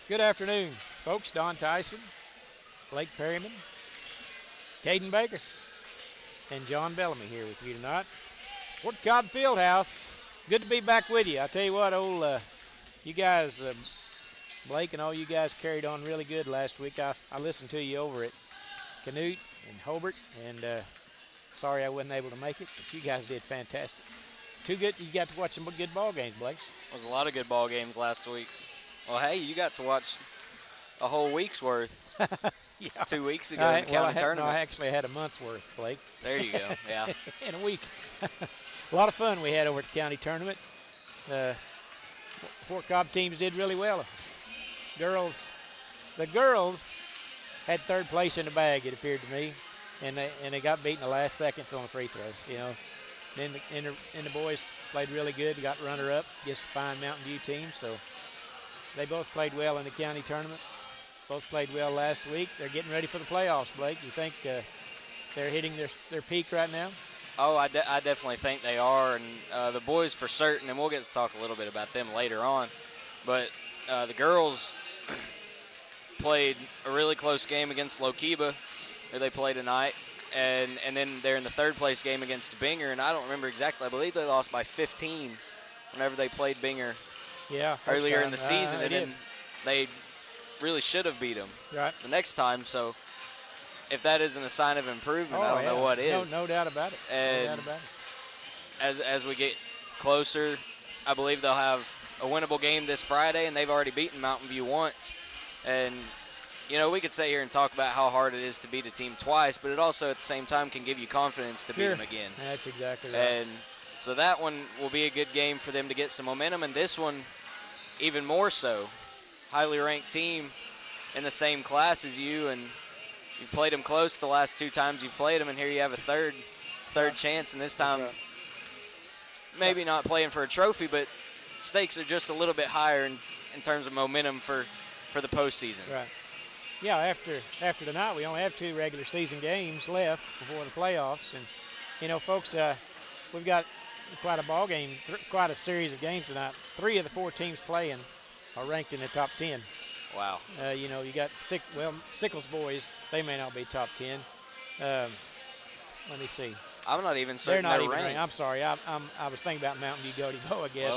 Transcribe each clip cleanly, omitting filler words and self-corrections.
Good afternoon, folks. Don Tyson, Blake Perryman, Caden Baker, and John Bellamy here with you tonight. We're at Cobb Fieldhouse. Good to be back with you. I tell you what, you guys, Blake and all you guys carried on really good last week. I listened to you over at Canute and Hobart, and sorry I wasn't able to make it, but you guys did fantastic. Too good. You got to watch some good ball games, Blake. There was a lot of good ball games last week. Well, hey, you got to watch a whole week's worth Yeah. 2 weeks ago in the county tournament. No, I actually had a month's worth, Blake. There you go, yeah. In a week. A lot of fun we had over at the county tournament. Four Cobb teams did really well. The girls had third place in the bag, it appeared to me, and they got beat in the last seconds on a free throw. You know, then the boys played really good. Got runner-up against the fine Mountain View team, so they both played well in the county tournament. Both played well last week. They're getting ready for the playoffs, Blake. You think they're hitting their peak right now? Oh, I definitely think they are, and the boys for certain, and we'll get to talk a little bit about them later on. But the girls played a really close game against Lookeba, who they play tonight, and then they're in the third place game against Binger, and I don't remember exactly. I believe they lost by 15 whenever they played Binger earlier in the season, and then they really should have beat them the next time. So if that isn't a sign of improvement, I don't know what is. No doubt about it. And as we get closer, I believe they'll have a winnable game this Friday, and they've already beaten Mountain View once. And, you know, we could sit here and talk about how hard it is to beat a team twice, but it also at the same time can give you confidence to beat them again. That's exactly right. And so that one will be a good game for them to get some momentum, and this one even more so. Highly ranked team in the same class as you, and you've played them close the last two times you've played them, and here you have a third chance, and this time maybe not playing for a trophy, but stakes are just a little bit higher in terms of momentum for the postseason. Right. Yeah, after tonight, we only have 2 regular season games left before the playoffs, and you know, folks, we've got quite a ball game, quite a series of games tonight. 3 of the 4 teams playing are ranked in the top 10. Wow. You know, you got Sickles boys. They may not be top 10. Let me see. I'm not even certain they're not even ranked. I'm sorry. I was thinking about Mountain View Godibo, I guess,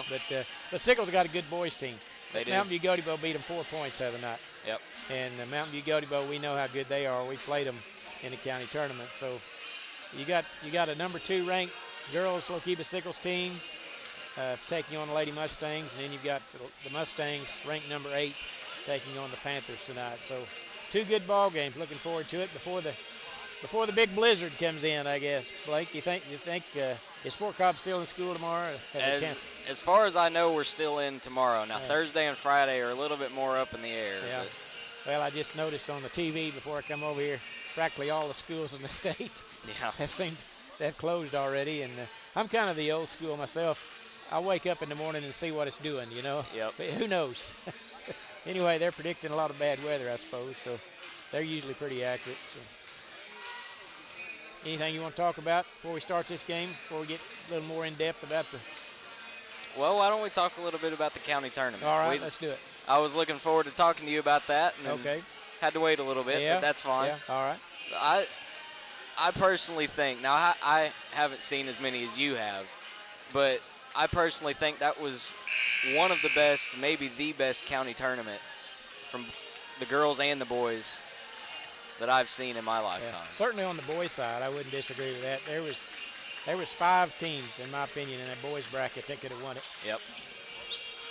but Sickles got a good boys team. They do. Mountain View Godibo beat them 4 points the other night. Yep. And Mountain View Godibo, we know how good they are. We played them in the county tournament. So you got a number 2 ranked girls Lookeba Sickles team taking on the Lady Mustangs, and then you've got the Mustangs ranked number 8 taking on the Panthers tonight. So 2 good ball games. Looking forward to it before the big blizzard comes in, I guess. Blake, you think is Fort Cobb still in school tomorrow? As far as I know, we're still in tomorrow. Now, yeah. Thursday and Friday are a little bit more up in the air. Yeah. Well, I just noticed on the TV before I come over here, practically all the schools in the state have closed already. And I'm kind of the old school myself. I wake up in the morning and see what it's doing, you know. Yep. But who knows? Anyway, they're predicting a lot of bad weather, I suppose. So they're usually pretty accurate. So. Anything you want to talk about before we start this game, before we get a little more in-depth about the... Well, why don't we talk a little bit about the county tournament? All right, let's do it. I was looking forward to talking to you about that, and okay. Had to wait a little bit, but that's fine. Yeah, all right. I personally think, now I haven't seen as many as you have, but I personally think that was one of the best, maybe the best county tournament from the girls and the boys that I've seen in my lifetime. Yeah. Certainly on the boys' side, I wouldn't disagree with that. There was 5 teams, in my opinion, in that boys' bracket that could have won it. Yep.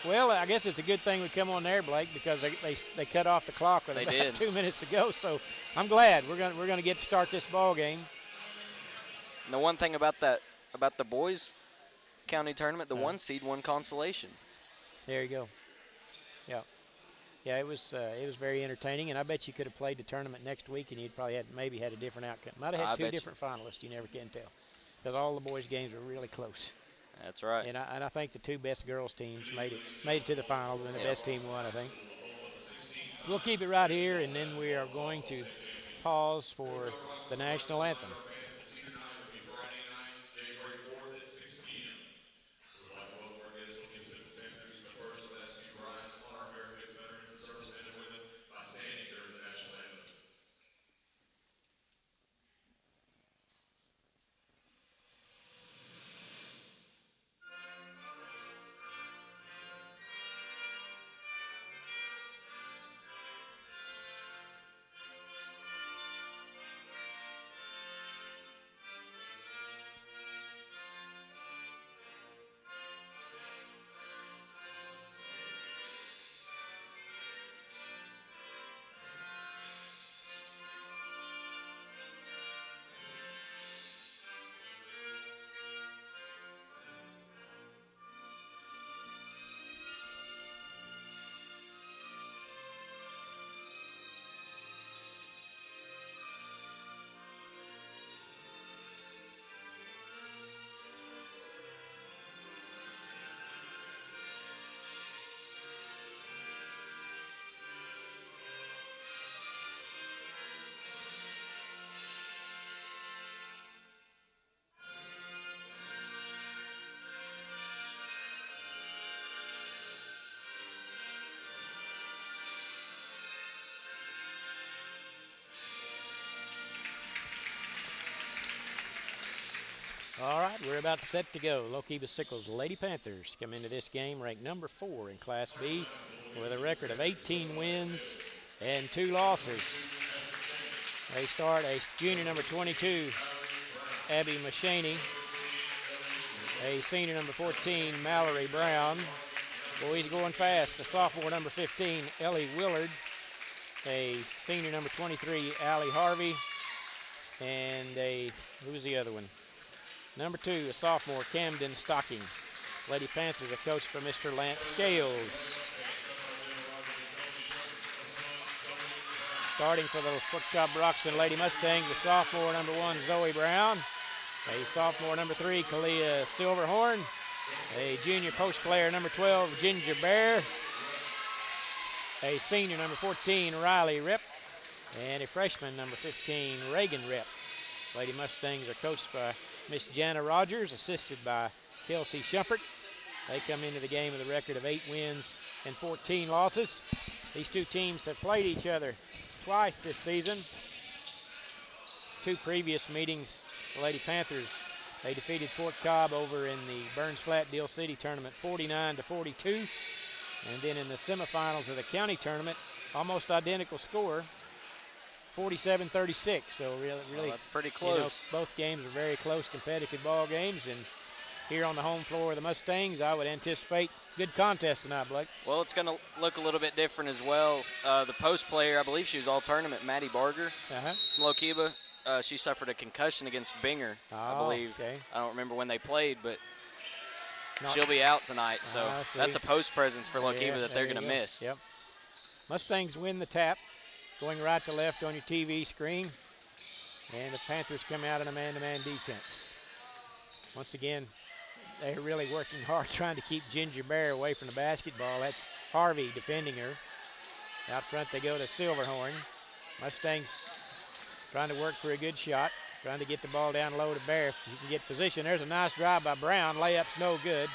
Well, I guess it's a good thing we come on there, Blake, because they cut off the clock with about 2 minutes to go. So I'm glad we're gonna get to start this ball game. And the one thing about the boys' county tournament, the 1 seed won consolation. There you go. Yeah. Yeah, it was very entertaining, and I bet you could have played the tournament next week, and you'd probably maybe had a different outcome. Might have had 2 different finalists. You never can tell, because all the boys' games were really close. That's right. And I think the 2 best girls teams made it to the finals, and the best team won, I think. We'll keep it right here, and then we are going to pause for the national anthem. All right, we're about set to go. Lookeba Sickles Lady Panthers come into this game ranked number 4 in Class B with a record of 18 wins and 2 losses. They start a junior number 22, Abby Mashaney, a senior number 14, Mallory Brown. Boys going fast. A sophomore number 15, Ellie Willard, a senior number 23, Allie Harvey, and who's the other one? Number 2, a sophomore, Camden Stocking. Lady Panthers are coached by Mr. Lance Scales. Starting for the Fort Cobb Broxton Lady Mustangs, the sophomore number 1, Zoe Brown. A sophomore number 3, Kalia Silverhorn. A junior post player number 12, Ginger Bear. A senior number 14, Riley Rip. And a freshman number 15, Reagan Rip. Lady Mustangs are coached by Miss Jana Rogers, assisted by Kelsey Shumpert. They come into the game with a record of 8 wins and 14 losses. These two teams have played each other twice this season. 2 previous meetings, the Lady Panthers, they defeated Fort Cobb over in the Burns Flat Deal City tournament 49-42. And then in the semifinals of the county tournament, almost identical score, 47-36. So really, that's pretty close. You know, both games are very close, competitive ball games. And here on the home floor of the Mustangs, I would anticipate good contest tonight, Blake. Well, it's going to look a little bit different as well. The post player, I believe she was all tournament, Maddie Barger from Lookeba. She suffered a concussion against Binger, I believe. Okay. I don't remember when they played, but she'll be out tonight. So that's a post presence for Lookeba that they're going to miss. Yep. Mustangs win the tap, going right to left on your TV screen. And the Panthers come out in a man-to-man defense. Once again, they're really working hard trying to keep Ginger Bear away from the basketball. That's Harvey defending her. Out front they go to Silverhorn. Mustangs trying to work for a good shot, trying to get the ball down low to Bear if he can get position. There's a nice drive by Brown. Layup's no good.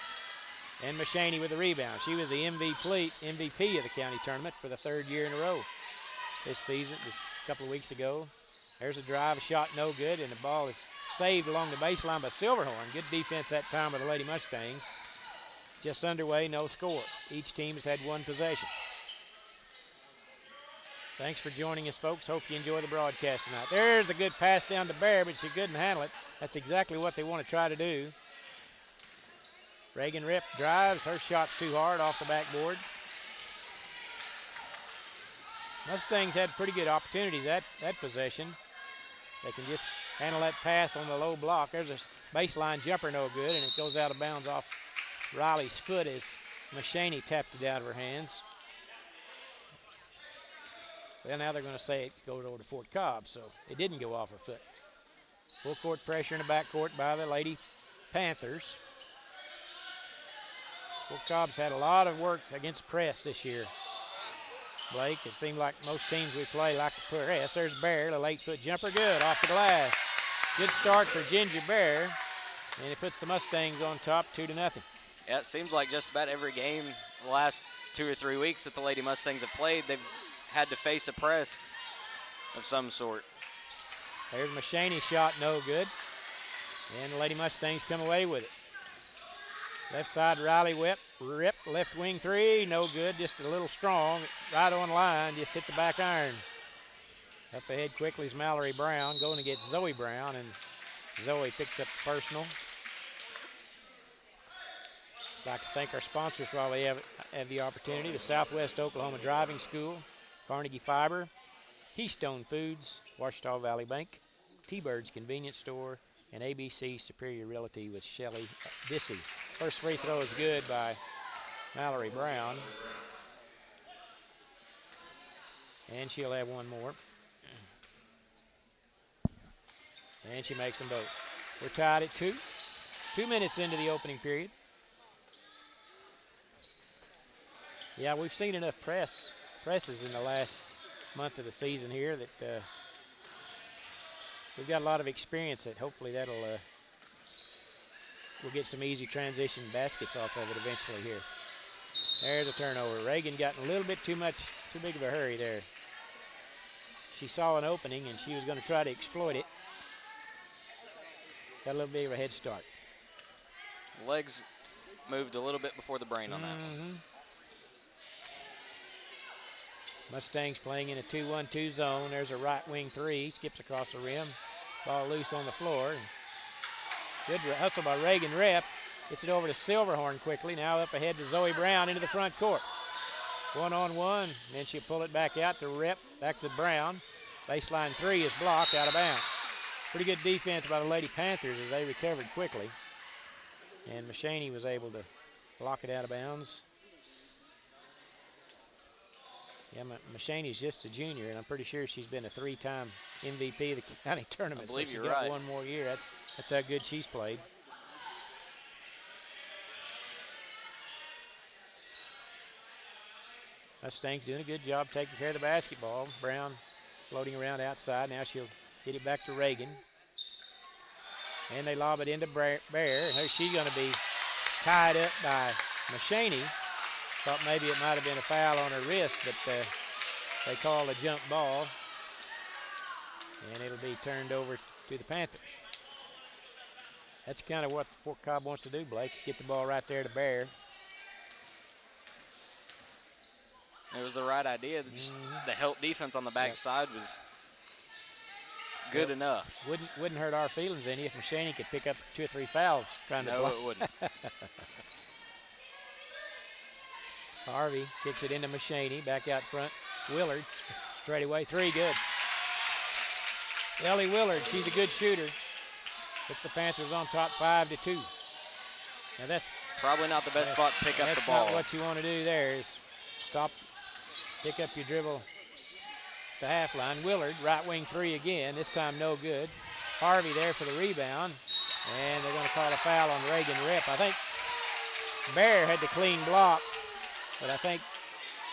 And Mashaney with the rebound. She was the MVP of the county tournament for the 3rd year in a row this season, just a couple of weeks ago. There's a drive, a shot no good, and the ball is saved along the baseline by Silverhorn. Good defense that time by the Lady Mustangs. Just underway, no score. Each team has had 1 possession. Thanks for joining us, folks. Hope you enjoy the broadcast tonight. There's a good pass down to Bear, but she couldn't handle it. That's exactly what they want to try to do. Reagan Rip drives. Her shot's too hard off the backboard. Mustangs had pretty good opportunities that possession. They can just handle that pass on the low block. There's a baseline jumper, no good, and it goes out of bounds off Riley's foot as Mashaney tapped it out of her hands. Well, now they're going to say it goes over to Fort Cobb, so it didn't go off her foot. Full court pressure in the backcourt by the Lady Panthers. Fort Cobb's had a lot of work against press this year. Blake, it seemed like most teams we play like to press. There's Bear, the late foot jumper, good, off the glass. Good start for Ginger Bear, and it puts the Mustangs on top 2-0. Yeah, it seems like just about every game the last 2 or 3 weeks that the Lady Mustangs have played, they've had to face a press of some sort. There's Mashaney's shot, no good. And the Lady Mustangs come away with it. Left side, Riley Rip, left wing 3, no good, just a little strong. Right on line, just hit the back iron. Up ahead quickly is Mallory Brown, going to get Zoe Brown, and Zoe picks up the personal. I'd like to thank our sponsors while we have the opportunity. The Southwest Oklahoma Driving School, Carnegie Fiber, Keystone Foods, Washita Valley Bank, T-Bird's Convenience Store, and ABC Superior Realty with Shelly Dissy. First free throw is good by Mallory Brown. And she'll have one more. And she makes them both. We're tied at 2. 2 minutes into the opening period. Yeah, we've seen enough presses in the last month of the season here that we've got a lot of experience that hopefully we'll get some easy transition baskets off of it eventually here. There's a turnover. Reagan got in a little bit too big of a hurry there. She saw an opening and she was going to try to exploit it. got a little bit of a head start. Legs moved a little bit before the brain on that one. Mustangs playing in a 2-1-2 zone. There's a right wing three. Skips across the rim. Ball loose on the floor. Good hustle by Reagan Rep. Gets it over to Silverhorn quickly. Now up ahead to Zoe Brown into the front court. 1-on-1. Then she'll pull it back out to Rep. Back to Brown. Baseline three is blocked out of bounds. Pretty good defense by the Lady Panthers as they recovered quickly. And Machaney was able to block it out of bounds. Yeah, Machaney's just a junior, and I'm pretty sure she's been a 3-time MVP of the county tournament. I believe so you're she got right. one more year. That's how good she's played. Mustangs doing a good job taking care of the basketball. Brown floating around outside. Now she'll get it back to Reagan. And they lob it into Bear. And she's going to be tied up by Machaney. Thought maybe it might have been a foul on her wrist, but they call a jump ball. And it'll be turned over to the Panthers. That's kind of what Fort Cobb wants to do, Blake, is get the ball right there to Bear. It was the right idea. Just the help defense on the backside was good enough. Wouldn't hurt our feelings any if Machaney could pick up 2 or 3 fouls trying to block. No, it wouldn't. Harvey kicks it into Machaney. Back out front. Willard. Straight away. 3, good. Ellie Willard, she's a good shooter. Puts the Panthers on top 5-2. Now it's probably not the best spot to pick up the ball. That's not what you want to do there is stop, pick up your dribble at the half line. Willard, right wing 3 again. This time no good. Harvey there for the rebound. And they're going to call a foul on Reagan Rep. I think Bear had the clean block. But I think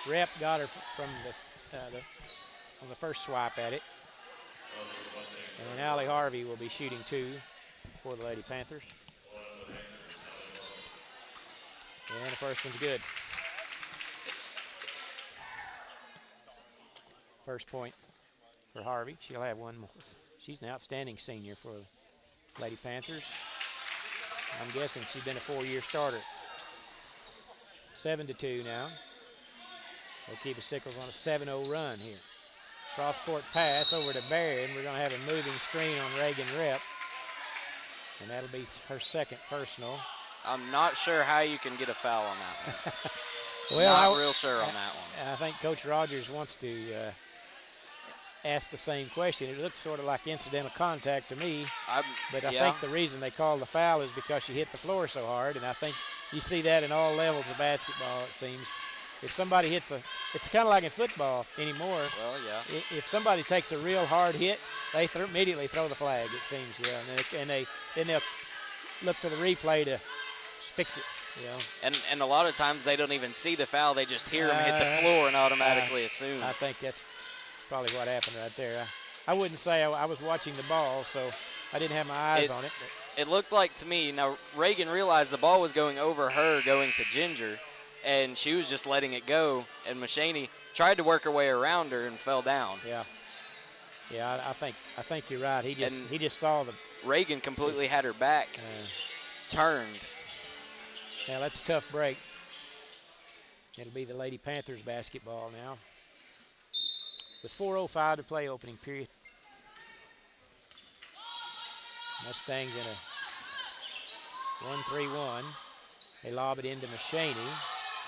Rep got her from on the first swipe at it. And Allie Harvey will be shooting 2 for the Lady Panthers. And the first one's good. First point for Harvey. She'll have one more. She's an outstanding senior for the Lady Panthers. I'm guessing she's been a 4-year starter. 7-2 now. Lookeba Sickles on a 7-0 run here. Cross-court pass over to Bear, and we're going to have a moving screen on Reagan Rep. And that'll be her second personal. I'm not sure how you can get a foul on that one. Well, not real sure on that one. I think Coach Rogers wants to ask the same question. It looks sort of like incidental contact to me. But I think the reason they call the foul is because she hit the floor so hard, and I think you see that in all levels of basketball, it seems. If somebody hits it's kind of like in football anymore. Well, yeah. If somebody takes a real hard hit, they immediately throw the flag, it seems, yeah. And they'll look for the replay to fix it, you know. And a lot of times they don't even see the foul. They just hear them hit the floor and automatically assume. I think that's probably what happened right there. I wouldn't say I was watching the ball, so I didn't have my eyes on it. It looked like to me, now Reagan realized the ball was going over her, going to Ginger, and she was just letting it go, and Machaney tried to work her way around her and fell down. Yeah, I think you're right. He just saw the Reagan completely had her back turned. Yeah, that's a tough break. It'll be the Lady Panthers basketball now. With 4:05 to play, opening period. Mustangs in a 1-3-1. They lob it into Machaney.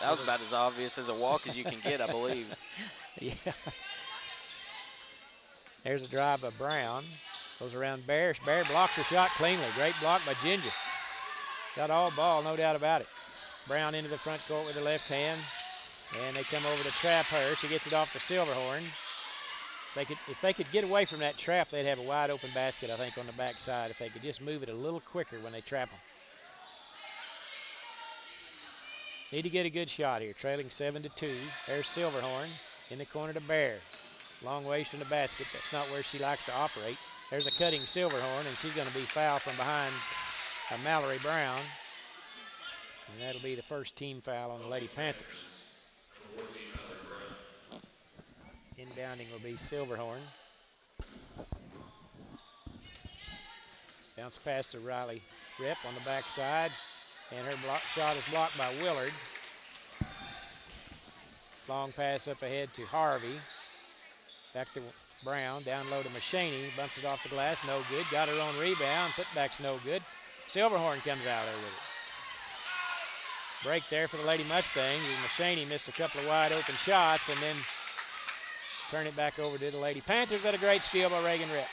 That was about as obvious as a walk as you can get, I believe. Yeah. There's a drive by Brown. Goes around Bear. Bear blocks her shot cleanly. Great block by Ginger. Got all ball, no doubt about it. Brown into the front court with the left hand. And they come over to trap her. She gets it off to Silverhorn. If they could get away from that trap, they'd have a wide open basket, I think, on the backside. If they could just move it a little quicker when they trap them. Need to get a good shot here. Trailing 7-2. There's Silverhorn in the corner to Bear. Long ways from the basket. That's not where she likes to operate. There's a cutting Silverhorn, and she's going to be fouled from behind Mallory Brown. And that'll be the first team foul on the Lady Panthers. Inbounding will be Silverhorn. Bounce pass to Riley Rip on the backside, and her shot is blocked by Willard. Long pass up ahead to Harvey. Back to Brown, down low to Machaney, bumps it off the glass, no good. Got her own rebound, putback's no good. Silverhorn comes out there with it. Break there for the Lady Mustangs. Machaney missed a couple of wide open shots and then turn it back over to the Lady Panthers. Got a great steal by Reagan Rip.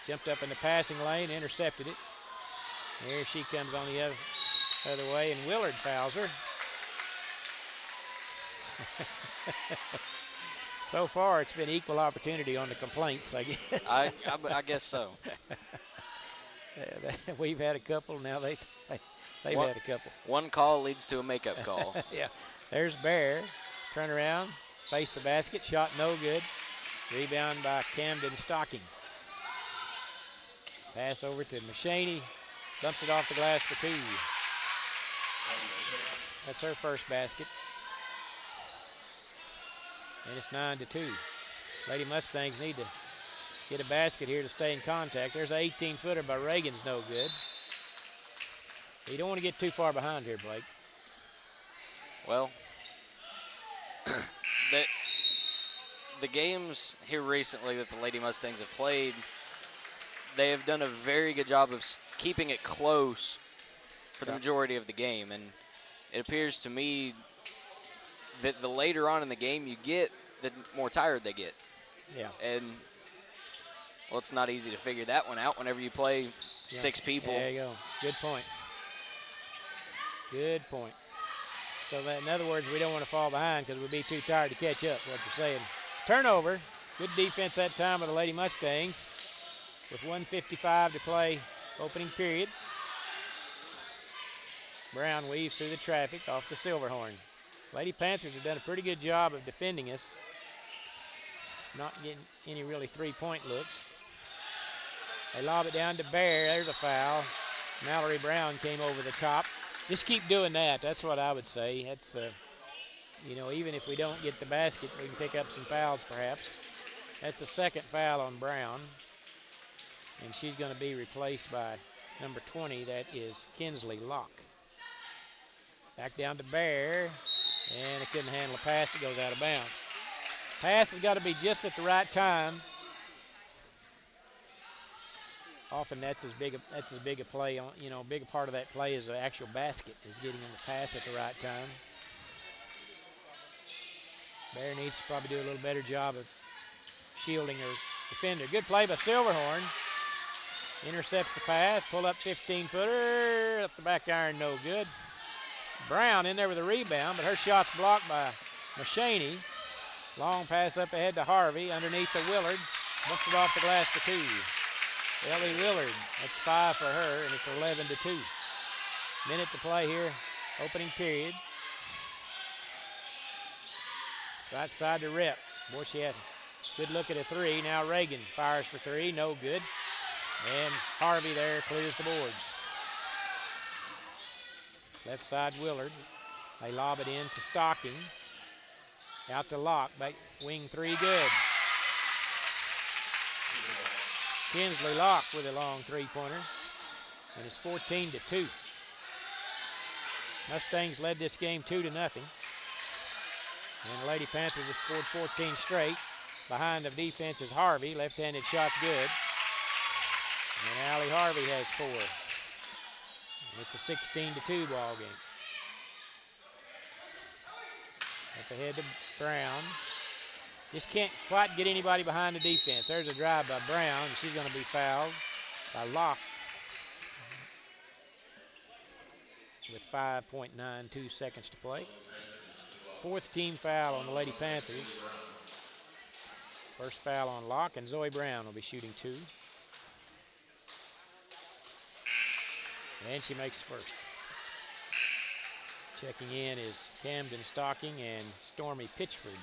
Jumped up in the passing lane, intercepted it. Here she comes on the other way, and Willard fouls her. So far, it's been equal opportunity on the complaints, I guess. I guess so. We've had a couple, now they've had a couple. One call leads to a makeup call. Yeah. There's Bear. Turn around, face the basket, shot no good. Rebound by Camden Stocking. Pass over to Machaney. Dumps it off the glass for 2. That's her first basket. And it's 9-2. Lady Mustangs need to get a basket here to stay in contact. There's an 18-footer by Reagan's no good. You don't want to get too far behind here, Blake. Well, the games here recently that the Lady Mustangs have played, they have done a very good job of keeping it close for the majority of the game. And it appears to me that the later on in the game you get, the more tired they get. Yeah. And, well, it's not easy to figure that one out whenever you play 6 people. There you go. Good point. Good point. So that, in other words, we don't want to fall behind because we'd be too tired to catch up, what you're saying. Turnover. Good defense that time by the Lady Mustangs with 1:55 to play opening period. Brown weaves through the traffic off to Silverhorn. Lady Panthers have done a pretty good job of defending us. Not getting any really three-point looks. They lob it down to Bear. There's a foul. Mallory Brown came over the top. Just keep doing that. That's what I would say. That's, you know, even if we don't get the basket, we can pick up some fouls perhaps. That's the second foul on Brown. And she's going to be replaced by number 20. That is Kinsley Locke. Back down to Bear. And it couldn't handle a pass. It goes out of bounds. Pass has got to be just at the right time. Often that's as big a play on, you know, a big part of that play is the actual basket, is getting them to pass at the right time. Bear needs to probably do a little better job of shielding her defender. Good play by Silverhorn. Intercepts the pass, pull up 15-footer, up the back iron, no good. Brown in there with a rebound, but her shot's blocked by Machaney. Long pass up ahead to Harvey, underneath to Willard. Bumps it off the glass for 2. Ellie Willard, that's 5 for her, and it's 11-2. Minute to play here, opening period. Right side to Rip. Boy, she had a good look at a 3. Now Reagan fires for 3, no good. And Harvey there clears the boards. Left side Willard. They lob it in to Stocking. Out to Locke, back wing 3, good. Kinsley Locke with a long 3-pointer. And it's 14-2. Mustangs led this game 2-0. And the Lady Panthers have scored 14 straight. Behind the defense is Harvey. Left-handed shot's good. And Allie Harvey has 4. And it's a 16-2 ball game. Up ahead to Brown. Just can't quite get anybody behind the defense. There's a drive by Brown. She's going to be fouled by Locke with 5.92 seconds to play. 4th team foul on the Lady Panthers. First foul on Locke, and Zoe Brown will be shooting 2. And she makes the first. Checking in is Camden Stocking and Stormy Pitchford.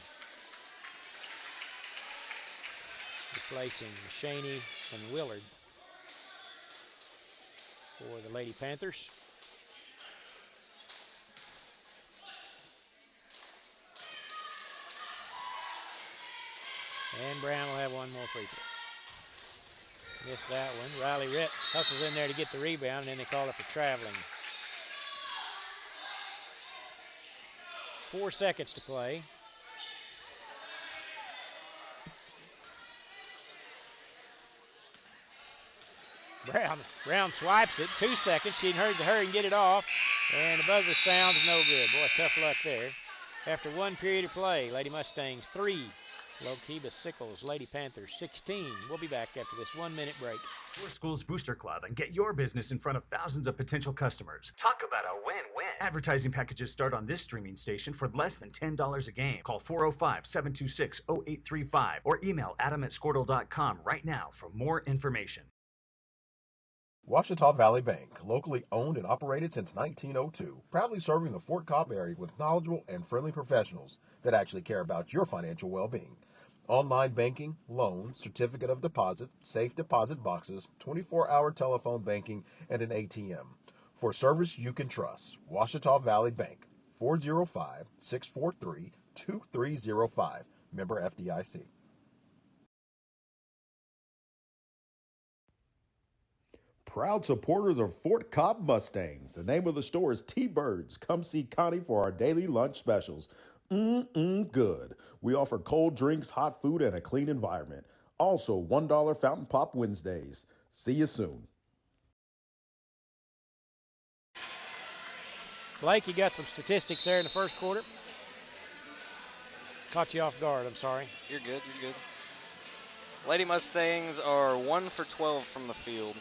Replacing Machaney and Willard for the Lady Panthers. And Brown will have one more free throw. Missed that one. Riley Ritt hustles in there to get the rebound, and then they call it for traveling. 4 seconds to play. Brown swipes it. 2 seconds. She needs to hurry and get it off. And the buzzer sounds no good. Boy, tough luck there. After 1 period of play, Lady Mustangs 3, Lookeba Sickles, Lady Panthers 16. We'll be back after this 1-minute break. Your school's Booster Club and get your business in front of thousands of potential customers. Talk about a win-win. Advertising packages start on this streaming station for less than $10 a game. Call 405-726-0835 or email adam@squirtle.com right now for more information. Ouachita Valley Bank, locally owned and operated since 1902, proudly serving the Fort Cobb area with knowledgeable and friendly professionals that actually care about your financial well-being. Online banking, loans, certificate of deposit, safe deposit boxes, 24-hour telephone banking, and an ATM. For service you can trust, Ouachita Valley Bank, 405-643-2305, member FDIC. Proud supporters of Fort Cobb Mustangs. The name of the store is T-Birds. Come see Connie for our daily lunch specials. Good. We offer cold drinks, hot food, and a clean environment. Also, $1 Fountain Pop Wednesdays. See you soon. Blake, you got some statistics there in the first quarter. Caught you off guard, I'm sorry. You're good, you're good. Lady Mustangs are 1 for 12 from the field.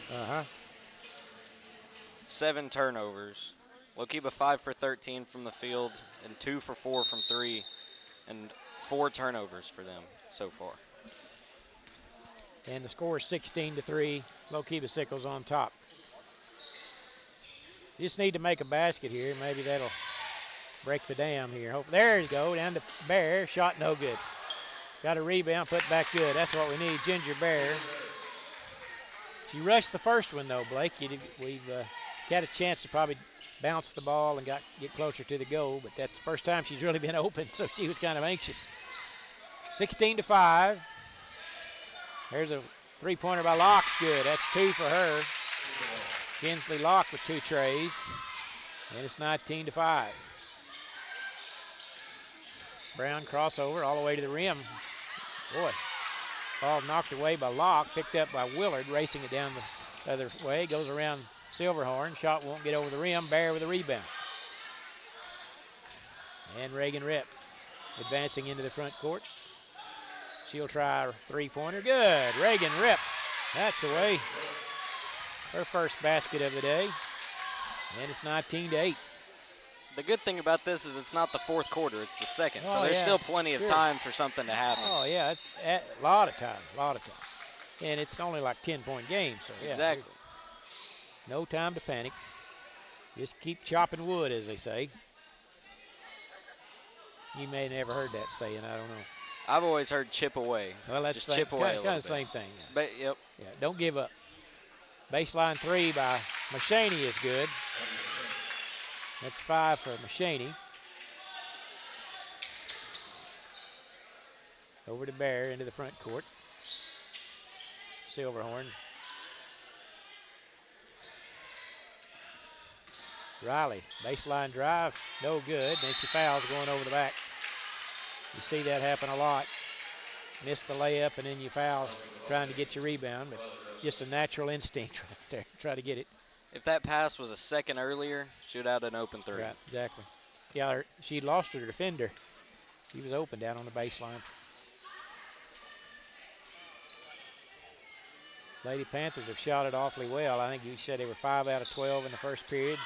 7 turnovers. Lookeba 5 for 13 from the field and 2 for 4 from 3, and 4 turnovers for them so far. And the score is 16-3. Lookeba Sickles on top. You just need to make a basket here. Maybe that'll break the dam here. There you go, down to Bear. Shot no good. Got a rebound, put back good. That's what we need, Ginger Bear. She rushed the first one, though, Blake. We've had a chance to probably bounce the ball and get closer to the goal, but that's the first time she's really been open, so she was kind of anxious. 16-5. There's a three-pointer by Locke's good. That's 2 for her. Kinsley Locke with 2 trays, and it's 19-5. Brown crossover all the way to the rim. Boy, ball knocked away by Locke, picked up by Willard, racing it down the other way. Goes around Silverhorn. Shot won't get over the rim. Bear with a rebound. And Reagan Rip advancing into the front court. She'll try a three-pointer. Good. Reagan Rip. That's away. Her first basket of the day. And it's 19-8. The good thing about this is it's not the fourth quarter, it's the second. Oh, so there's yeah. still plenty of time for something to happen. Oh, yeah, it's a lot of time. And it's only like 10-point games. So yeah, exactly. No time to panic. Just keep chopping wood, as they say. You may have never heard that saying, I don't know. I've always heard chip away. Well, that's just chip away. Kind of the same thing. But, yep. Yeah, don't give up. Baseline 3 by Machaney is good. That's 5 for Machaney. Over to Bear into the front court. Silverhorn. Riley, baseline drive, no good. Then she fouls going over the back. You see that happen a lot. Miss the layup and then you foul trying to get your rebound, but just a natural instinct right there. Try to get it. If that pass was a second earlier, she would have had an open 3. Right, exactly. Yeah, she lost her defender. She was open down on the baseline. Lady Panthers have shot it awfully well. I think you said they were 5 out of 12 in the first period.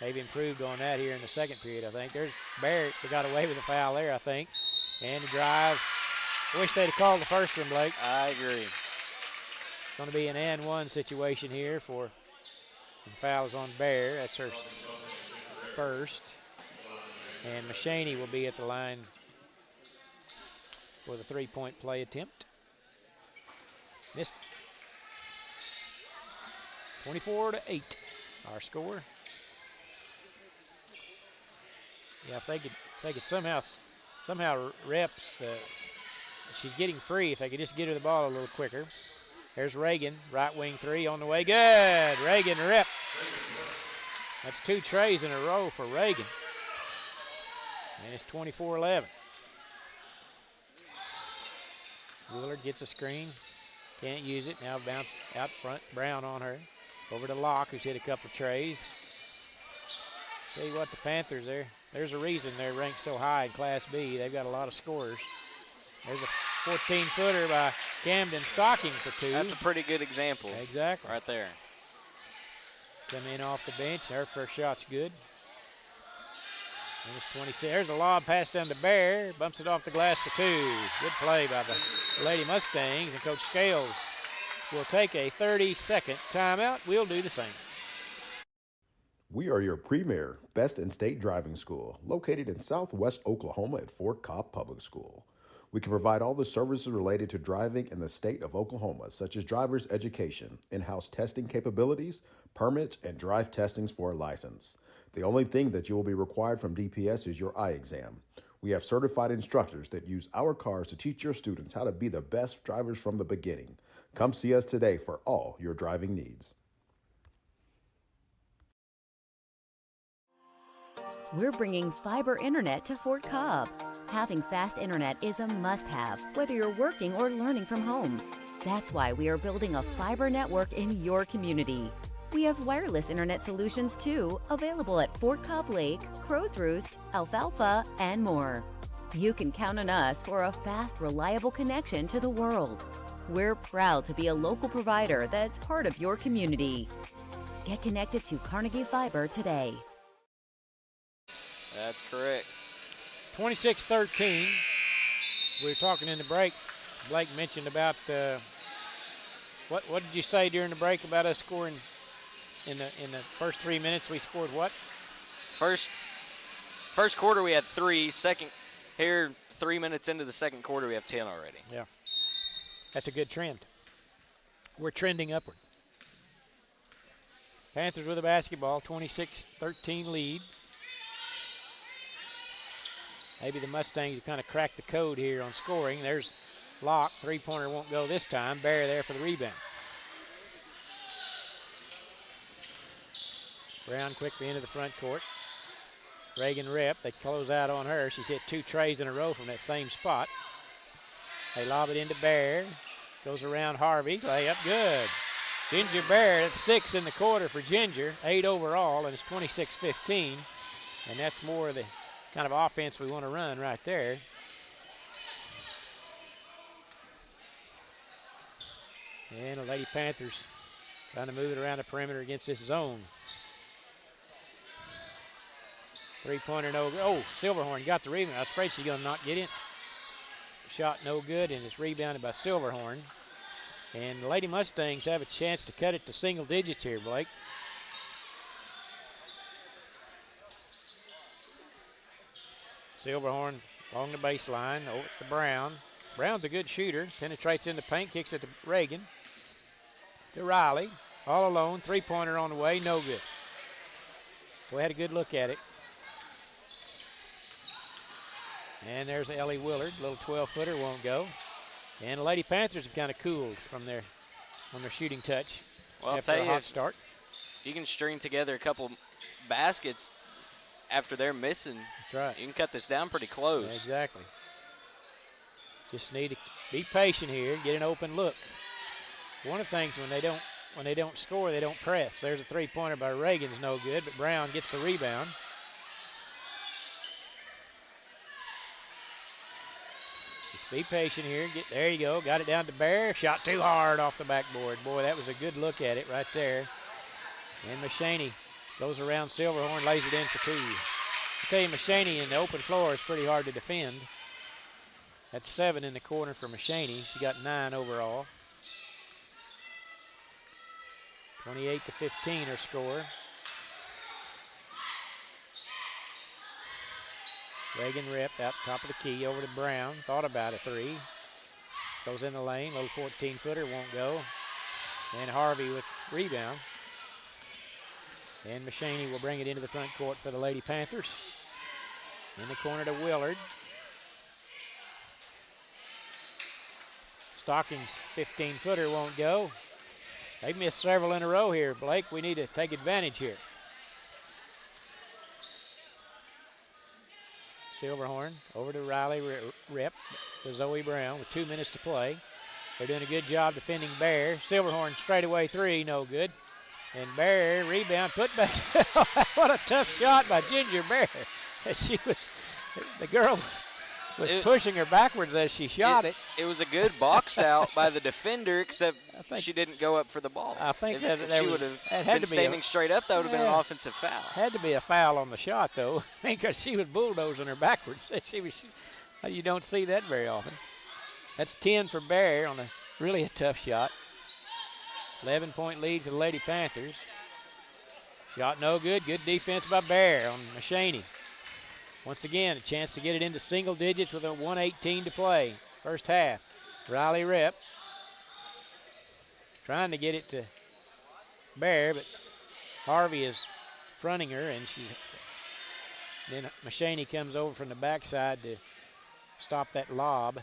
They've improved on that here in the second period, I think. There's Barrett who got away with a foul there, I think. And the drive. I wish they'd have called the first one, Blake. I agree. It's going to be an and one situation here for the fouls on Bear. That's her first. And Machaney will be at the line for the three-point play attempt. Missed it. 24-8, our score. Yeah, if they could somehow reps. She's getting free. If they could just get her the ball a little quicker. There's Reagan, right wing three on the way. Good. Reagan rip. That's 2 trays in a row for Reagan. And it's 24-11. Willard gets a screen. Can't use it. Now bounce out front. Brown on her. Over to Locke, who's hit a couple trays. Tell you what, the Panthers there's a reason they're ranked so high in Class B. They've got a lot of scorers. There's a 14-footer by Camden Stocking for 2. That's a pretty good example. Exactly. Right there. Come in off the bench. Her first shot's good. And it's 26. There's a lob pass down to Bear. Bumps it off the glass for 2. Good play by the Lady Mustangs. And Coach Scales will take a 30-second timeout. We'll do the same. We are your premier best in state driving school located in Southwest Oklahoma at Fort Cobb Public School. We can provide all the services related to driving in the state of Oklahoma, such as driver's education, in-house testing capabilities, permits, and drive testings for a license. The only thing that you will be required from DPS is your eye exam. We have certified instructors that use our cars to teach your students how to be the best drivers from the beginning. Come see us today for all your driving needs. We're bringing fiber internet to Fort Cobb. Having fast internet is a must-have, whether you're working or learning from home. That's why we are building a fiber network in your community. We have wireless internet solutions too, available at Fort Cobb Lake, Crow's Roost, Alfalfa, and more. You can count on us for a fast, reliable connection to the world. We're proud to be a local provider that's part of your community. Get connected to Carnegie Fiber today. That's correct. 26-13. We were talking in the break. Blake mentioned about what did you say during the break about us scoring in the first 3 minutes? We scored what? First quarter we had 3. Here 3 minutes into the second quarter we have 10 already. Yeah, that's a good trend. We're trending upward. Panthers with the basketball, 26-13 lead. Maybe the Mustangs have kind of cracked the code here on scoring. There's Locke. Three-pointer won't go this time. Bear there for the rebound. Brown quickly into the front court. Reagan rep. They close out on her. She's hit 2 trays in a row from that same spot. They lob it into Bear. Goes around Harvey. Layup good. Ginger Bear, that's 6 in the quarter for Ginger. 8 overall, and it's 26-15. And that's more of the kind of offense we want to run right there. And the Lady Panthers trying to move it around the perimeter against this zone. Three-pointer no good. Oh, Silverhorn got the rebound. I was afraid she's going to not get it. Shot no good, and it's rebounded by Silverhorn. And the Lady Mustangs have a chance to cut it to single digits here, Blake. Silverhorn along the baseline, over to Brown. Brown's a good shooter, penetrates in the paint, kicks it to Reagan. To Riley, all alone, three-pointer on the way, no good. We had a good look at it. And there's Ellie Willard, little 12-footer, won't go. And the Lady Panthers have kind of cooled from their shooting touch. Well, after a hot start. If you can string together a couple baskets after they're missing, that's right, you can cut this down pretty close. Yeah, exactly. Just need to be patient here, get an open look. One of the things when they don't score, they don't press. There's a three-pointer by Reagan's no good, but Brown gets the rebound. Just be patient here. There you go. Got it down to Bear. Shot too hard off the backboard. Boy, that was a good look at it right there. And Machaney goes around Silverhorn, lays it in for 2. I tell you, Machaney in the open floor is pretty hard to defend. That's 7 in the corner for Machaney. She got 9 overall. 28-15 her score. Reagan ripped out top of the key over to Brown. Thought about a 3. Goes in the lane. Little 14-footer won't go. And Harvey with rebound. And Machaney will bring it into the front court for the Lady Panthers. In the corner to Willard. Stockings 15-footer won't go. They've missed several in a row here, Blake. We need to take advantage here. Silverhorn over to Riley Rip to Zoe Brown with 2 minutes to play. They're doing a good job defending Bear. Silverhorn straightaway three, no good. And Bear rebound, put back. What a tough shot by Ginger Bear. The girl was pushing her backwards as she shot it. It was a good box out by the defender, except she didn't go up for the ball. I think if she would have been standing straight up, that would have been an offensive foul. Had to be a foul on the shot, though, because she was bulldozing her backwards. You don't see that very often. That's 10 for Bear on really a tough shot. 11-point lead for the Lady Panthers. Shot no good. Good defense by Bear on Mashaney. Once again, a chance to get it into single digits with a 1:18 to play. First half. Riley Rip trying to get it to Bear, but Harvey is fronting her, and then Mashaney comes over from the backside to stop that lob.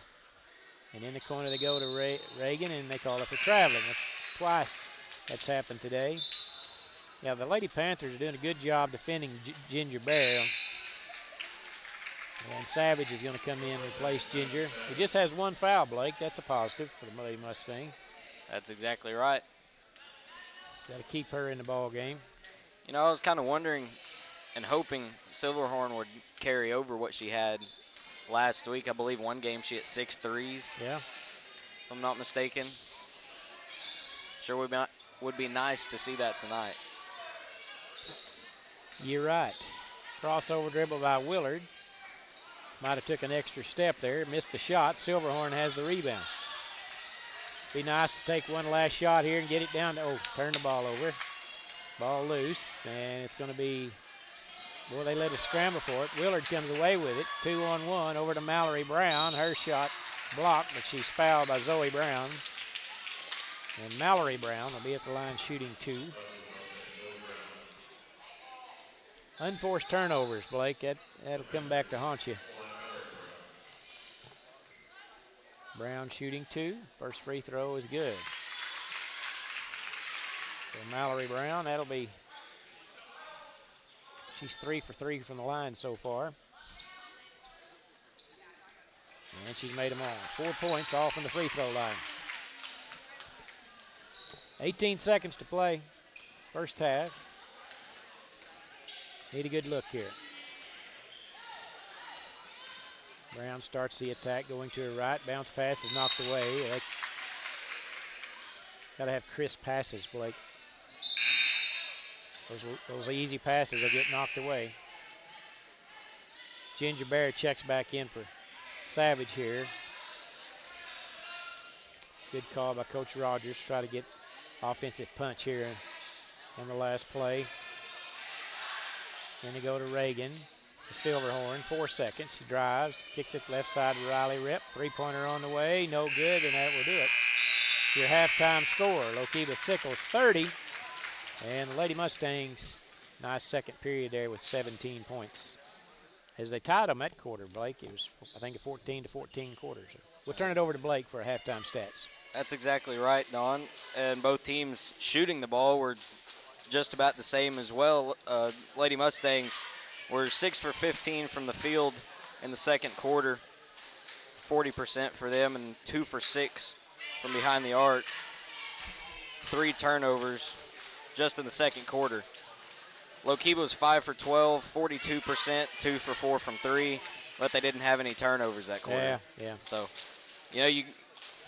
And in the corner they go to Reagan, and they call it for traveling. That's twice that's happened today. Yeah, the Lady Panthers are doing a good job defending Ginger Bear. And Savage is going to come in and replace Ginger. He just has one foul, Blake. That's a positive for the Lady Mustang. That's exactly right. Got to keep her in the ball game. You know, I was kind of wondering and hoping Silverhorn would carry over what she had last week. I believe one game she hit 6 threes. Yeah. If I'm not mistaken. Sure would be nice to see that tonight. You're right. Crossover dribble by Willard. Might have took an extra step there. Missed the shot. Silverhorn has the rebound. Be nice to take one last shot here and get it down to, turn the ball over. Ball loose, and it's going to be, they let us scramble for it. Willard comes away with it. 2-on-1 over to Mallory Brown. Her shot blocked, but she's fouled by Zoe Brown. And Mallory Brown will be at the line shooting 2. Unforced turnovers, Blake. That'll come back to haunt you. Brown shooting 2. First free throw is good. So Mallory Brown, she's 3 for 3 from the line so far. And she's made them all. 4 points all from the free throw line. 18 seconds to play. First half. Need a good look here. Brown starts the attack, going to her right. Bounce pass is knocked away. Got to have crisp passes, Blake. Those easy passes will get knocked away. Ginger Bear checks back in for Savage here. Good call by Coach Rogers. Try to get offensive punch here in the last play. Then they go to Reagan. Silverhorn, 4 seconds. She drives, kicks it left side to Riley Rip. 3-pointer on the way, no good, and that will do it. Your halftime score, Lookeba Sickles 30, and the Lady Mustangs, nice second period there with 17 points. As they tied them that quarter, Blake, it was, I think, a 14-14 quarters. We'll turn it over to Blake for halftime stats. That's exactly right, Don. And both teams shooting the ball were just about the same as well. Lady Mustangs were 6 for 15 from the field in the second quarter, 40% for them, and 2 for 6 from behind the arc. 3 turnovers just in the second quarter. Lookeba was 5 for 12, 42%, 2 for 4 from 3, but they didn't have any turnovers that quarter. Yeah. So,